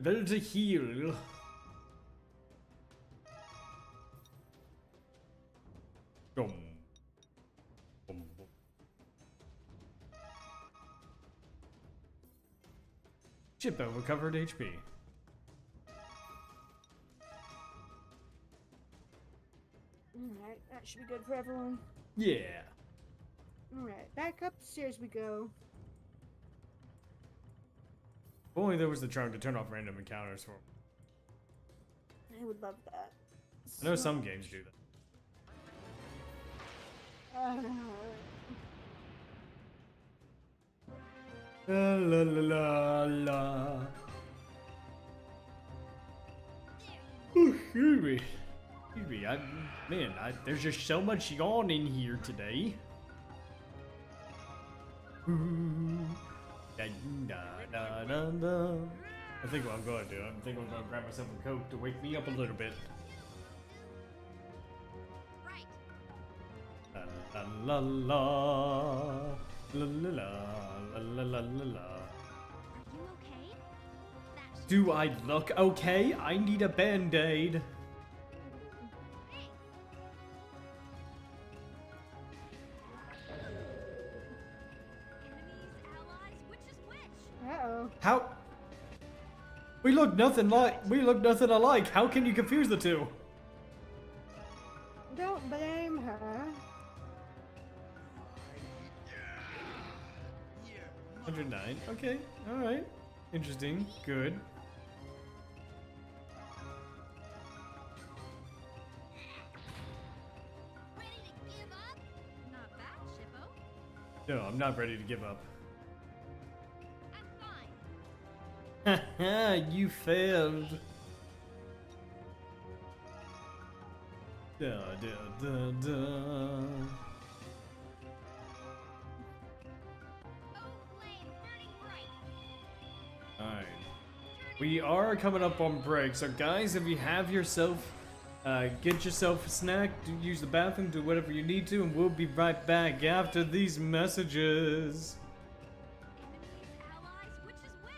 Better to heal. Dum. Bum, bum. Shippo recovered HP.
Alright, that should be good for everyone.
Yeah.
Alright, back up the stairs we go.
If only there was the charm to turn off random encounters for.
I would love that.
I know some games do that. La la la la. Excuse me. Excuse me. There's just so much yawn in here today. Da, da, da, da, da. I think what I'm going to do, I'm going to grab myself a Coke to wake me up a little bit.
Right.
La la la la la la la la la la.
Are you okay? That should
Do I look okay? I need a band-aid.
Hey. Enemies, allies, which is which?
Uh-oh.
How? We look nothing alike. How can you confuse the two?
Don't blame her.
You're
109. Okay. All right. Interesting. Good.
Ready to give up? Not bad, Shippo.
No, I'm not ready to give up.
I'm fine.
Haha, you failed. Da da da da.
Oh, flame burning bright.
Alright. We are coming up on break, so guys, if you have yourself Get yourself a snack, use the bathroom, do whatever you need to, and we'll be right back after these messages.
Enemies, allies, which is which?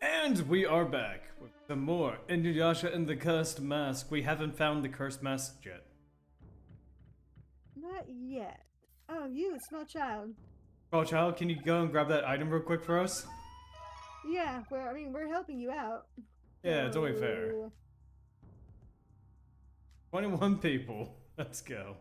And we are back with some more Inuyasha and the Cursed Mask. We haven't found the Cursed Mask yet.
Not yet. Oh, you, small child.
Oh, child, can you go and grab that item real quick for us?
Yeah, we're helping you out.
Yeah, it's only fair.
So,
21 people. Let's go.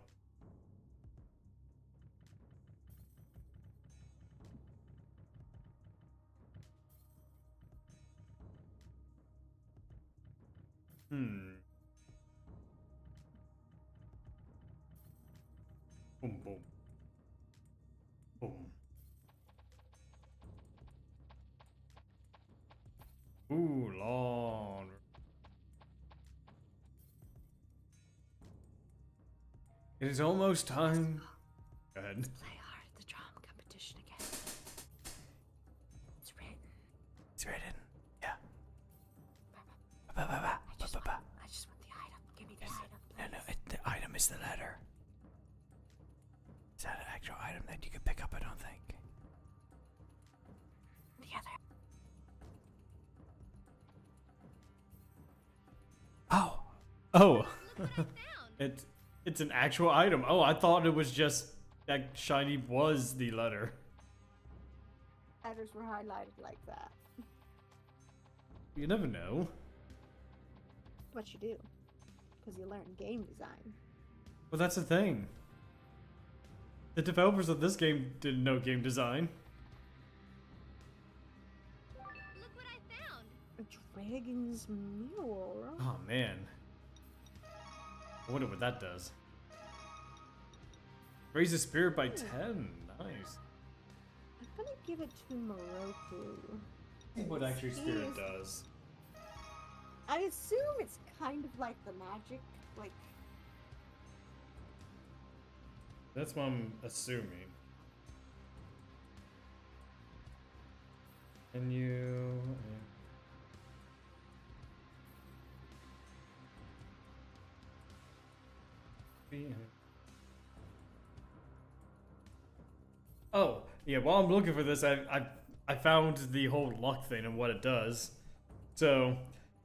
Hmm. Boom, boom. Boom. Ooh, long. It is almost time. Go ahead.
Play hard at the drum competition again. It's written.
It's written. Yeah.
I just want the item. Give me the item, please.
No, the item is the letter. Is that an actual item that you can pick up? I don't think.
The other.
Oh. Oh.
Look what I found.
It's an actual item. Oh, I thought it was just that shiny was the letter.
Letters were highlighted like that.
You never know.
What you do? Because you learn game design.
Well, that's the thing. The developers of this game didn't know game design.
Look what I found.
A dragon's mule.
Oh man. I wonder what that does. Raise the spirit by 10. Nice.
I'm gonna give it to Moroku.
What actually spirit
He's-
does.
I assume it's kind of like the magic, like
That's what I'm assuming. And you. Oh, yeah, while I'm looking for this, I found the whole luck thing and what it does. So,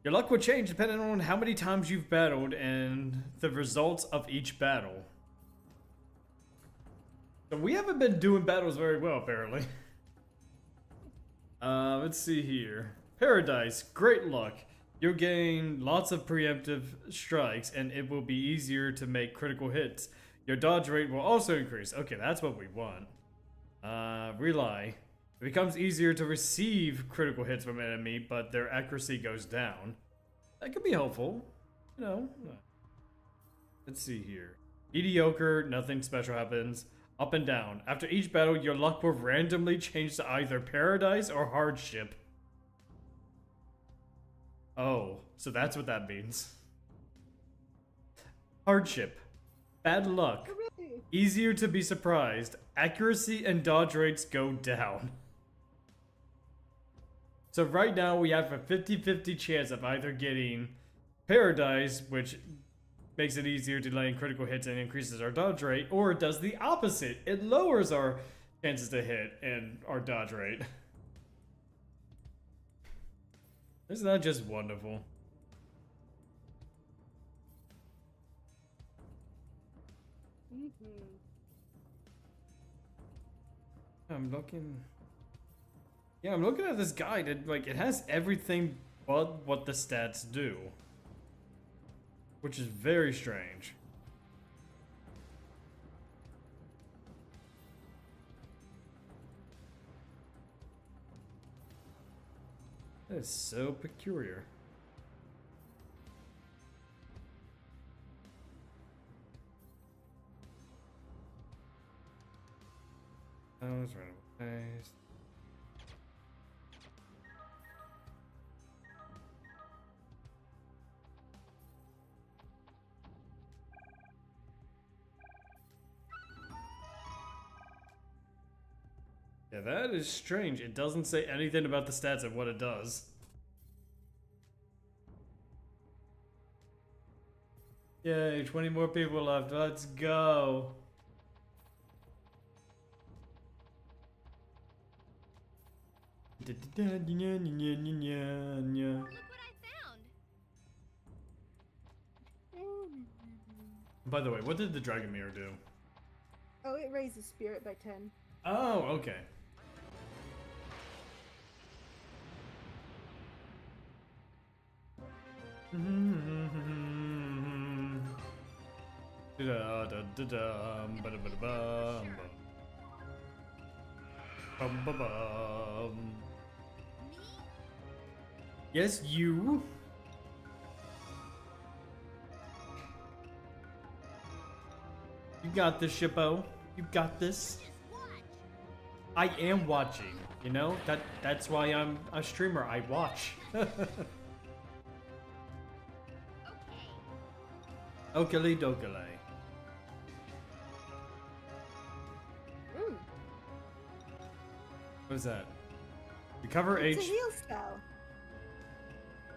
your luck will change depending on how many times you've battled and the results of each battle. So we haven't been doing battles very well, apparently. Let's see here. Paradise, great luck. You'll gain lots of preemptive strikes, and it will be easier to make critical hits. Your dodge rate will also increase. Okay, that's what we want. Rely. It becomes easier to receive critical hits from an enemy, but their accuracy goes down. That could be helpful. You know. Let's see here. Mediocre, nothing special happens. Up and down. After each battle, your luck will randomly change to either paradise or hardship. Oh, so that's what that means. Hardship. Bad luck.
hooray!
Easier to be surprised. Accuracy and dodge rates go down. So right now we have a 50-50 chance of either getting Paradise, which makes it easier to land critical hits and increases our dodge rate, or it does the opposite. It lowers our chances to hit and our dodge rate. Isn't that just wonderful? I'm looking. Yeah, I'm looking at this guide. It has everything but what the stats do, which is very strange. That is so peculiar. Those random ways. Yeah, that is strange. It doesn't say anything about the stats and what it does. Yay, 20 more people left. Let's go.
Look what I found.
By the way, what did the dragon mirror do?
Oh, it raises spirit by 10.
Oh, okay. Yes, you. You got this, Shippo. You got this.
Just watch.
I am watching. You know that's why I'm a streamer. I watch.
Okay.
Okely dokele.
Mm,
What is that? Recover
it's a
H.
heal spell.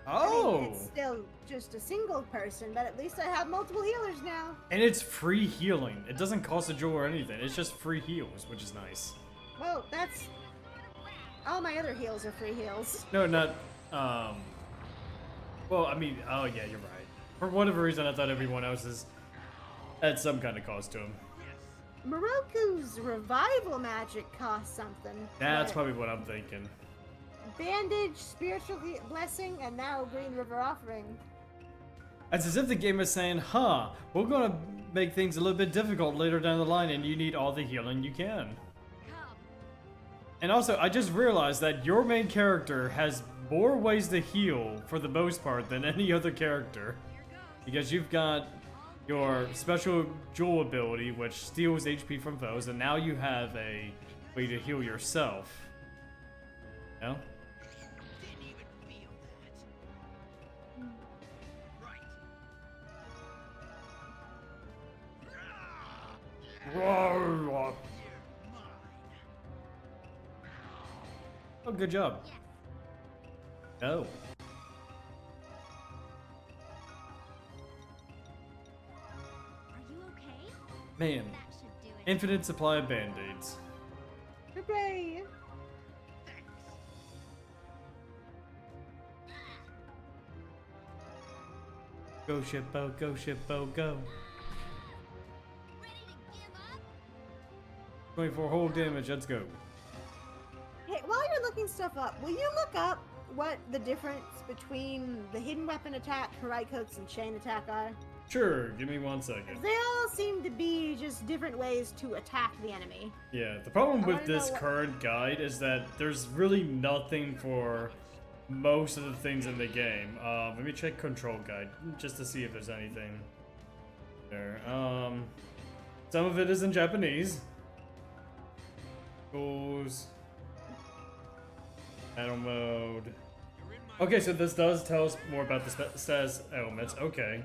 Oh!
I mean, it's still just a single person, but at least I have multiple healers now.
And it's free healing. It doesn't cost a jewel or anything. It's just free heals, which is nice.
Well, that's all my other heals are free heals.
No, not. Well, I mean, oh yeah, you're right. For whatever reason, I thought everyone else's had some kind of cost to them.
Moroku's revival magic costs something.
That's
but
probably what I'm thinking.
bandage, spiritual blessing, and now Green River offering.
It's as if the game is saying, huh, we're gonna make things a little bit difficult later down the line, and you need all the healing you can.
Come.
And also, I just realized that your main character has more ways to heal, for the most part, than any other character.
Here goes.
Because you've got your special jewel ability, which steals HP from foes, and now you have a way to heal yourself. No?
Didn't even feel that. Right.
Oh,
You're mine.
good job.
Yes.
Oh.
Are you okay?
Man,
That should do it.
infinite supply of band-aids.
Hooray!
Thanks.
Go Shippo, go Shippo, go.
Ready to give up?
24 whole damage, let's go.
Hey, while you're looking stuff up, will you look up what the difference between the hidden weapon attack, Haraikoks, and chain attack are?
Sure, give me 1 second.
They all seem to be just different ways to attack the enemy.
Yeah, the problem
I
with
wanna know
this
what-
current guide is that there's really nothing for most of the things in the game. Let me check control guide just to see if there's anything there. Some of it is in Japanese. Goals. Battle mode.
You're in my
Okay, so this does tell us more about the status elements. Okay.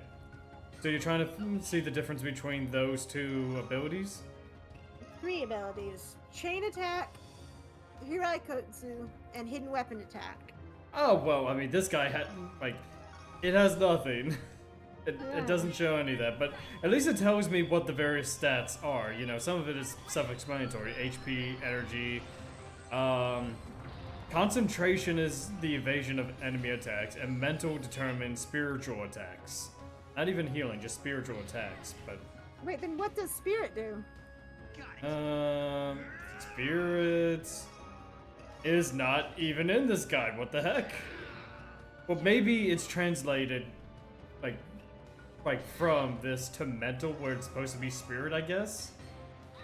So you're trying to see the difference between those two abilities?
3 abilities: chain attack, Hiraikotsu, and hidden weapon attack.
Oh, well, I mean, this guy had, like, it has nothing. It doesn't show any of that, but at least it tells me what the various stats are. You know, some of it is self-explanatory. HP, energy, concentration is the evasion of enemy attacks, and mental determines spiritual attacks. Not even healing, just spiritual attacks, but,
Wait, then what does spirit do?
got it.
spirit is not even in this guide. What the heck? Well, maybe it's translated, like from this to mental, where it's supposed to be spirit, I guess.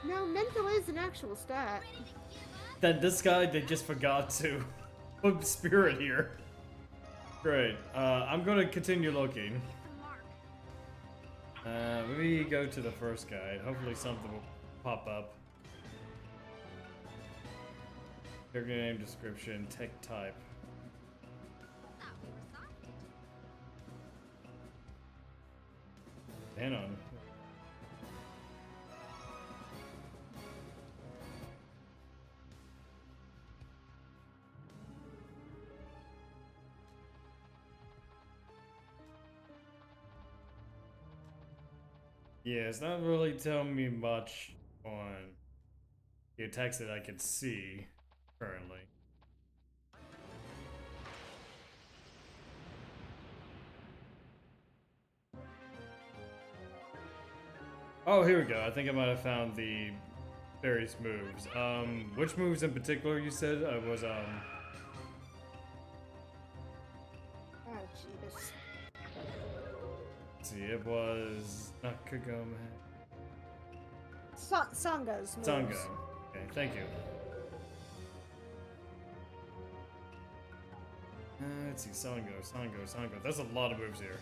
No, mental is an actual stat.
Then this guy, they just forgot to put spirit here. Great. I'm gonna continue looking.
Hit the mark.
Let me go to the first guide. Hopefully something will pop up. Character name, description, tech type.
Thought we were sorted.
Hang on. Yeah, it's not really telling me much on the attacks that I can see currently. Oh, here we go. I think I might have found the various moves. Which moves in particular you said was,
Oh, jeebus.
Let's see, it was not Kagome.
Sango's moves.
Sango. Okay, thank you. Let's see, Sango. There's a lot of moves here.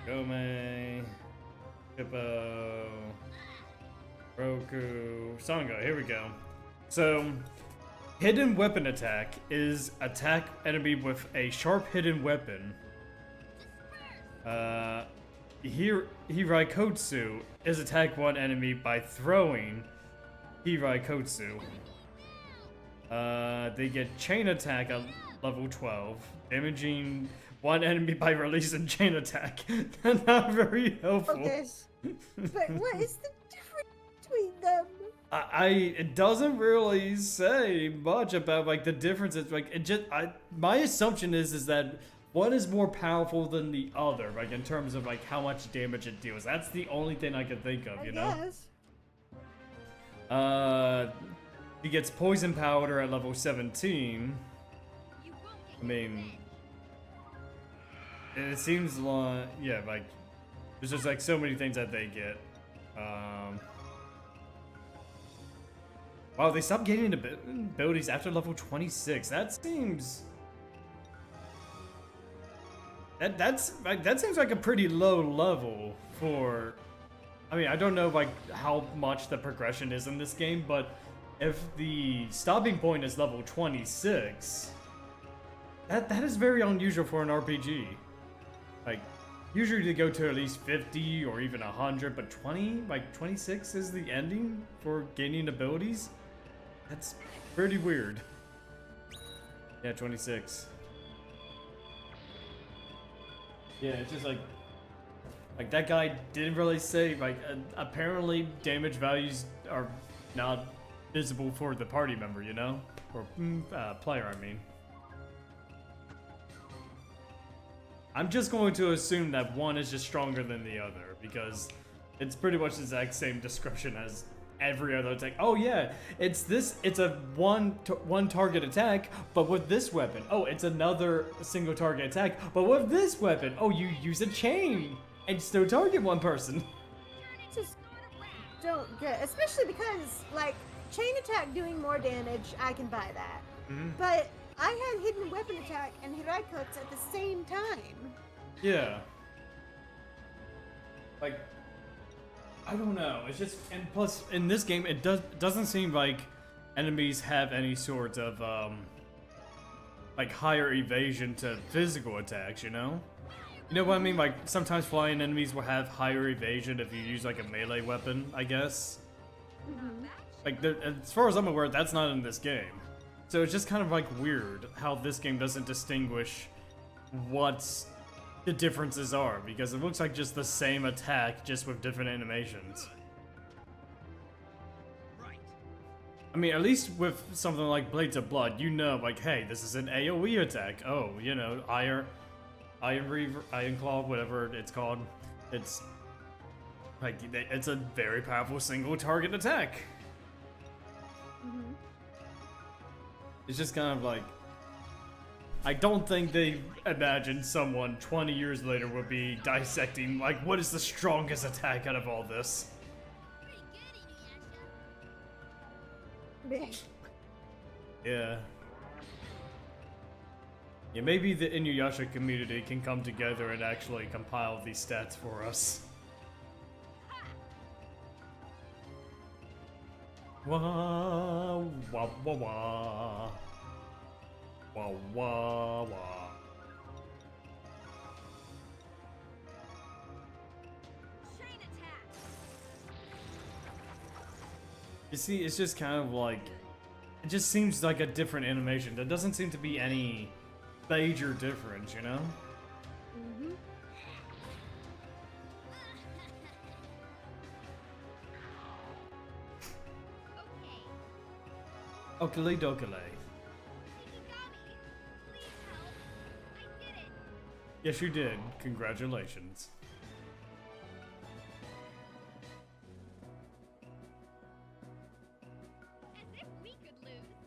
Kagome, Hippo, Roku, Sango. Here we go. So, hidden weapon attack is attack enemy with a sharp hidden weapon. Hiraikotsu is attack one enemy by throwing Hiraikotsu. They get chain attack at level 12, damaging one enemy by releasing chain attack. Not very helpful.
Okay. But what is the difference between them?
It doesn't really say much about like the differences. Like my assumption is that one is more powerful than the other, like in terms of like how much damage it deals. That's the only thing I can think of, you know?
Yes.
He gets poison powder at level 17.
You won't get
I mean, it seems like, yeah, like there's just like so many things that they get. Wow, they stopped getting abilities after level 26. That seems. That seems like a pretty low level for. I mean, I don't know like how much the progression is in this game, but if the stopping point is level 26, that is very unusual for an RPG. Like, usually they go to at least 50 or even 100, but 20, like 26 is the ending for gaining abilities. That's pretty weird. Yeah, 26. Yeah, it's just like that guy didn't really say, like, apparently damage values are not visible for the party member, you know? Or player, I mean. I'm just going to assume that one is just stronger than the other, because it's pretty much the exact same description as every other attack. Oh yeah, it's a one target attack, but with this weapon. Oh, it's another single target attack, but with this weapon. Oh, you use a chain and still target one person.
Just don't get, especially because like chain attack doing more damage, I can buy that.
Mhm.
But I had hidden weapon attack and Hiraikotsu at the same time.
Yeah. Like, I don't know. It's just, and plus in this game, it doesn't seem like enemies have any sort of like higher evasion to physical attacks. You know? You know what I mean? Like sometimes flying enemies will have higher evasion if you use like a melee weapon, I guess. Like as far as I'm aware, that's not in this game. So it's just kind of like weird how this game doesn't distinguish what the differences are, because it looks like just the same attack, just with different animations.
Right.
I mean, at least with something like Blades of Blood, you know, like, hey, this is an AoE attack. Oh, you know, Iron Claw, whatever it's called. It's like, it's a very powerful single target attack. It's just kind of like, I don't think they imagined someone 20 years later would be dissecting, like, what is the strongest attack out of all this?
pretty good, Inuyasha.
Yeah. Yeah, maybe the Inuyasha community can come together and actually compile these stats for us. Wah, wah, wah, wah. Wah, wah, wah.
Chain attack.
You see, it's just kind of like, it just seems like a different animation. There doesn't seem to be any major difference, you know?
Okay.
Okale dokale.
Ikigami, please help. I did it.
Yes, you did. Congratulations.
As if we could lose.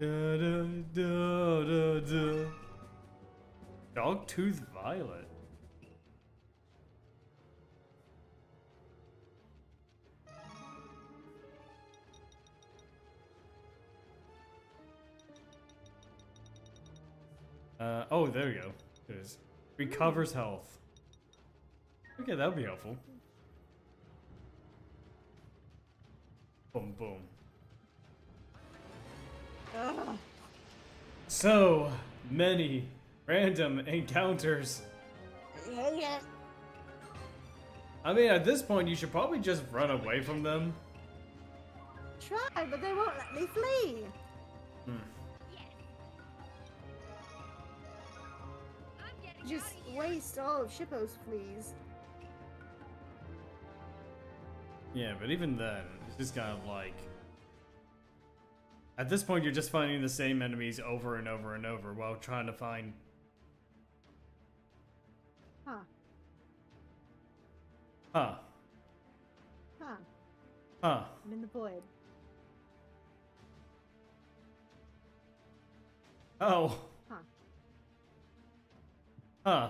Da, da, da, da, da. Dogtooth Violet. Oh, there we go. It is. Recovers health. Okay, that would be helpful. Boom, boom.
Ugh.
So many random encounters.
Yeah.
I mean, at this point, you should probably just run away from them.
Try, but they won't let me flee.
Yes. I'm getting
Just
out of here.
waste all of Shippo's fleas.
Yeah, but even then, it's just kind of like... At this point, you're just finding the same enemies over and over and over while trying to find...
Huh.
Huh.
Huh.
Huh.
I'm in the void.
Oh.
Huh.
Huh.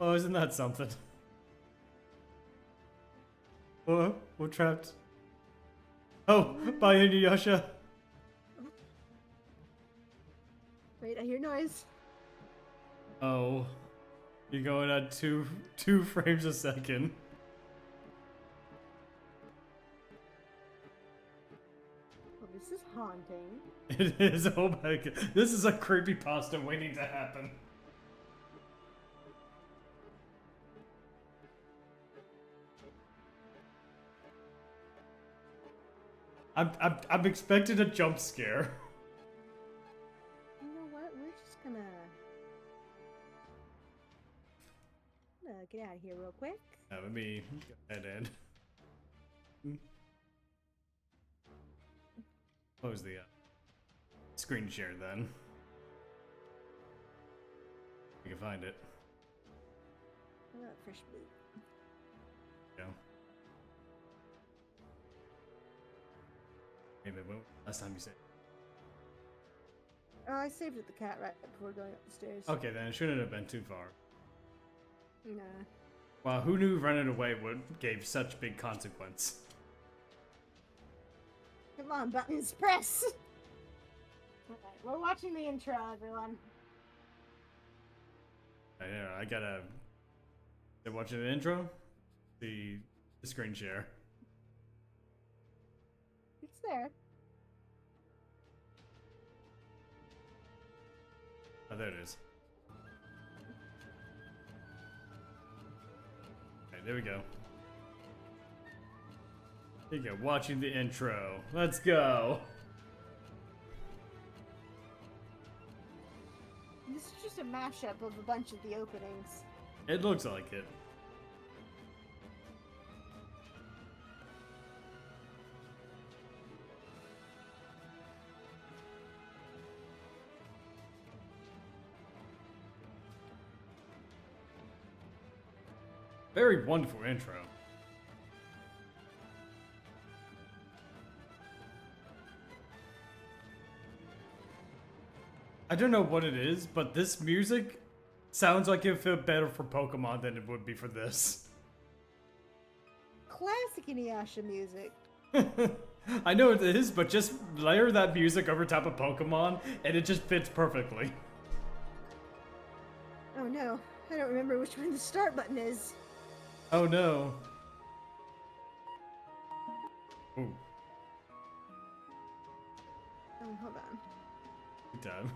Oh, isn't that something? Oh, we're trapped. Oh, bye, Inuyasha.
Wait, I hear noise.
Oh, you're going at two frames a second.
Oh, this is haunting.
It is. Oh my god, this is a creepypasta waiting to happen. I'm expecting a jump scare.
You know what? We're just gonna get out of here real quick.
Let me go ahead and close the screen share then. You can find it.
Oh, fresh boot.
Go. Maybe when last time you said.
Oh, I saved it the cat right before going up the stairs.
Okay, then it shouldn't have been too far.
Nah.
Wow, who knew running away gave such big consequence?
Come on, buttons, press! Alright, we're watching the intro, everyone.
I gotta. They're watching the intro, the screen share.
It's there.
Oh, there it is. Okay, there we go. There you go, watching the intro. Let's go.
This is just a mashup of a bunch of the openings.
It looks like it. Very wonderful intro. I don't know what it is, but this music sounds like it would fit better for Pokemon than it would be for this.
Classic Inuyasha music.
I know it is, but just layer that music over top of Pokemon and it just fits perfectly.
Oh no, I don't remember which one the start button is.
Oh no. Ooh,
Oh, hold on.
good time.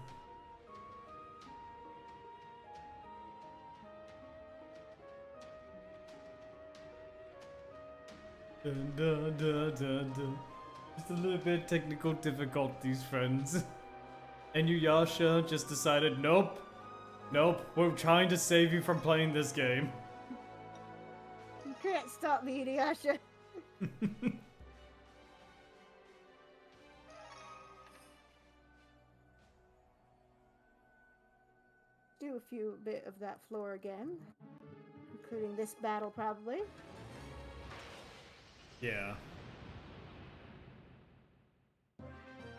Dun, dun, dun, dun, dun. Just a little bit of technical difficulties, friends. And Inuyasha just decided, nope. Nope, we're trying to save you from playing this game.
You can't stop me, Inuyasha. Do a few bit of that floor again, including this battle probably.
Yeah.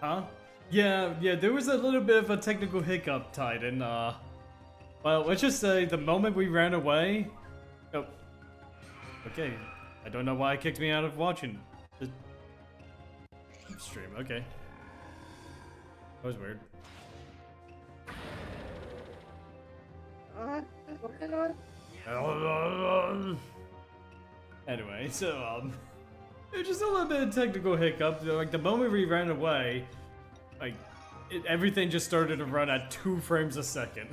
Huh? Yeah, there was a little bit of a technical hiccup, Titan. Well, let's just say the moment we ran away. Oh, okay. I don't know why it kicked me out of watching the stream. Okay, that was weird. Anyway, so it was just a little bit of technical hiccup. Like the moment we ran away, like everything just started to run at 2 frames a second.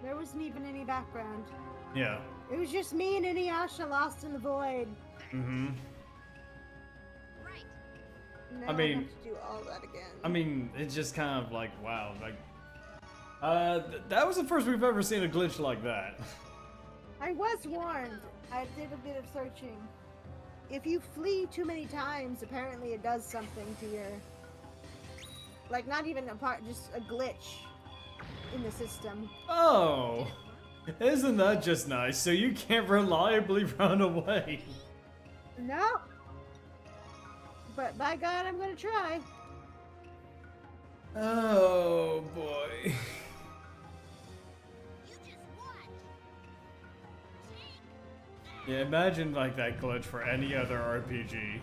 There wasn't even any background.
Yeah.
It was just me and Inuyasha lost in the void.
Mm-hmm.
Right.
Now
I mean-
have to do all that again.
I mean, it's just kind of like, wow, like, that was the first we've ever seen a glitch like that.
I was warned. I did a bit of searching. If you flee too many times, apparently it does something to your... Like, not even a part, just a glitch in the system.
Oh, isn't that just nice? So you can't reliably run away.
No. But by God, I'm gonna try.
Oh boy.
You just watch. Take
Yeah, imagine like that glitch for any other RPG.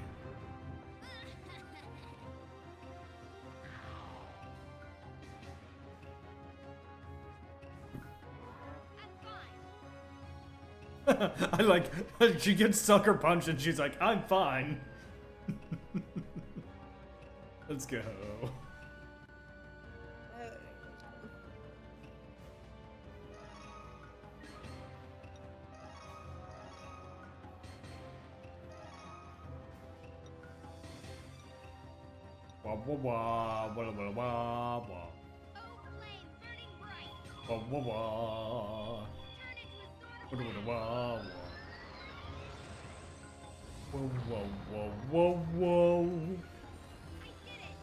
I'm fine.
I like, she gets sucker punched and she's like, I'm fine. Let's go. Wah wah wah wah wah wah wah
Oh, flame burning bright.
wah wah wah
Turn into a sword of
wah
flame.
wah wah wah wah wah wah.
I did it.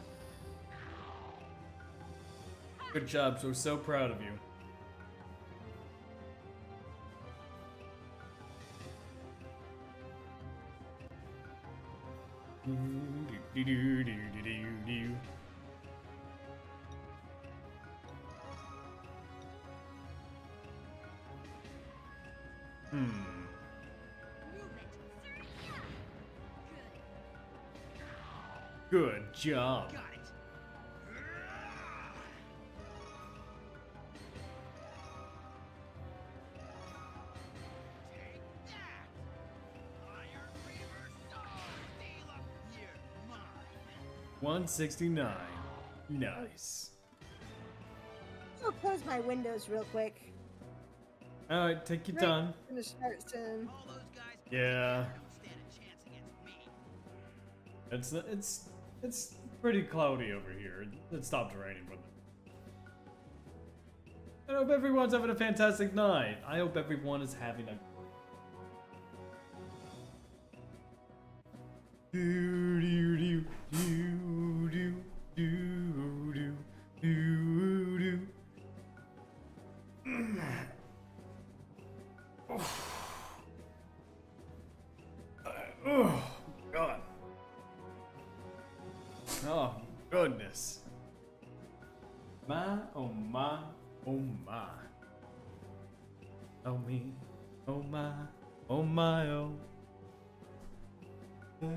Good job, so proud of you.
Move it. Sir, yeah. Good.
Good job.
Got it. Take that! Iron Reaver Sword Dealer! You're mine!
169. Nice.
I'll close my windows real quick.
Alright, take your
Right.
time.
I'm gonna start soon.
All those guys
Yeah.
don't stand a chance against me.
It's pretty cloudy over here. It stopped raining for them. I hope everyone's having a fantastic night. I hope everyone is having a do do do do do do do do. Oh God. Oh goodness. My oh my oh my. Oh me. Oh my. Oh my oh.
Hey,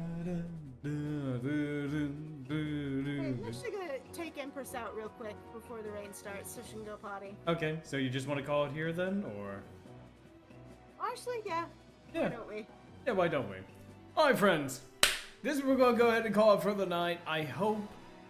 I'm actually gonna take Empress out real quick before the rain starts so she can go potty.
Okay, so you just want to call it here then, or?
Actually, yeah.
Yeah.
Why don't we?
Yeah, why don't we? Alright, friends. This we're gonna go ahead and call it for the night. I hope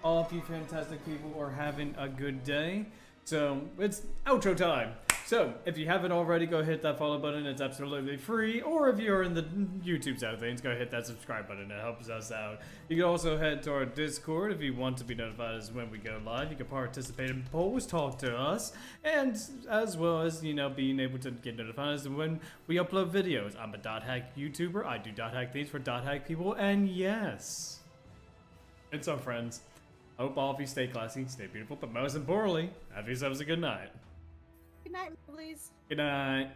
all of you fantastic people are having a good day. So it's outro time. So if you haven't already, go hit that follow button. It's absolutely free. Or if you're in the YouTube side of things, go hit that subscribe button. It helps us out. You can also head to our Discord if you want to be notified as when we go live. You can participate in polls, talk to us, and as well as, you know, being able to get notified as when we upload videos. I'm a dot hack YouTuber. I do dot hack things for dot hack people, and yes. And so, friends, I hope all of you stay classy, stay beautiful, but most importantly, have yourselves a good night.
Good night, lovelies.
Good night.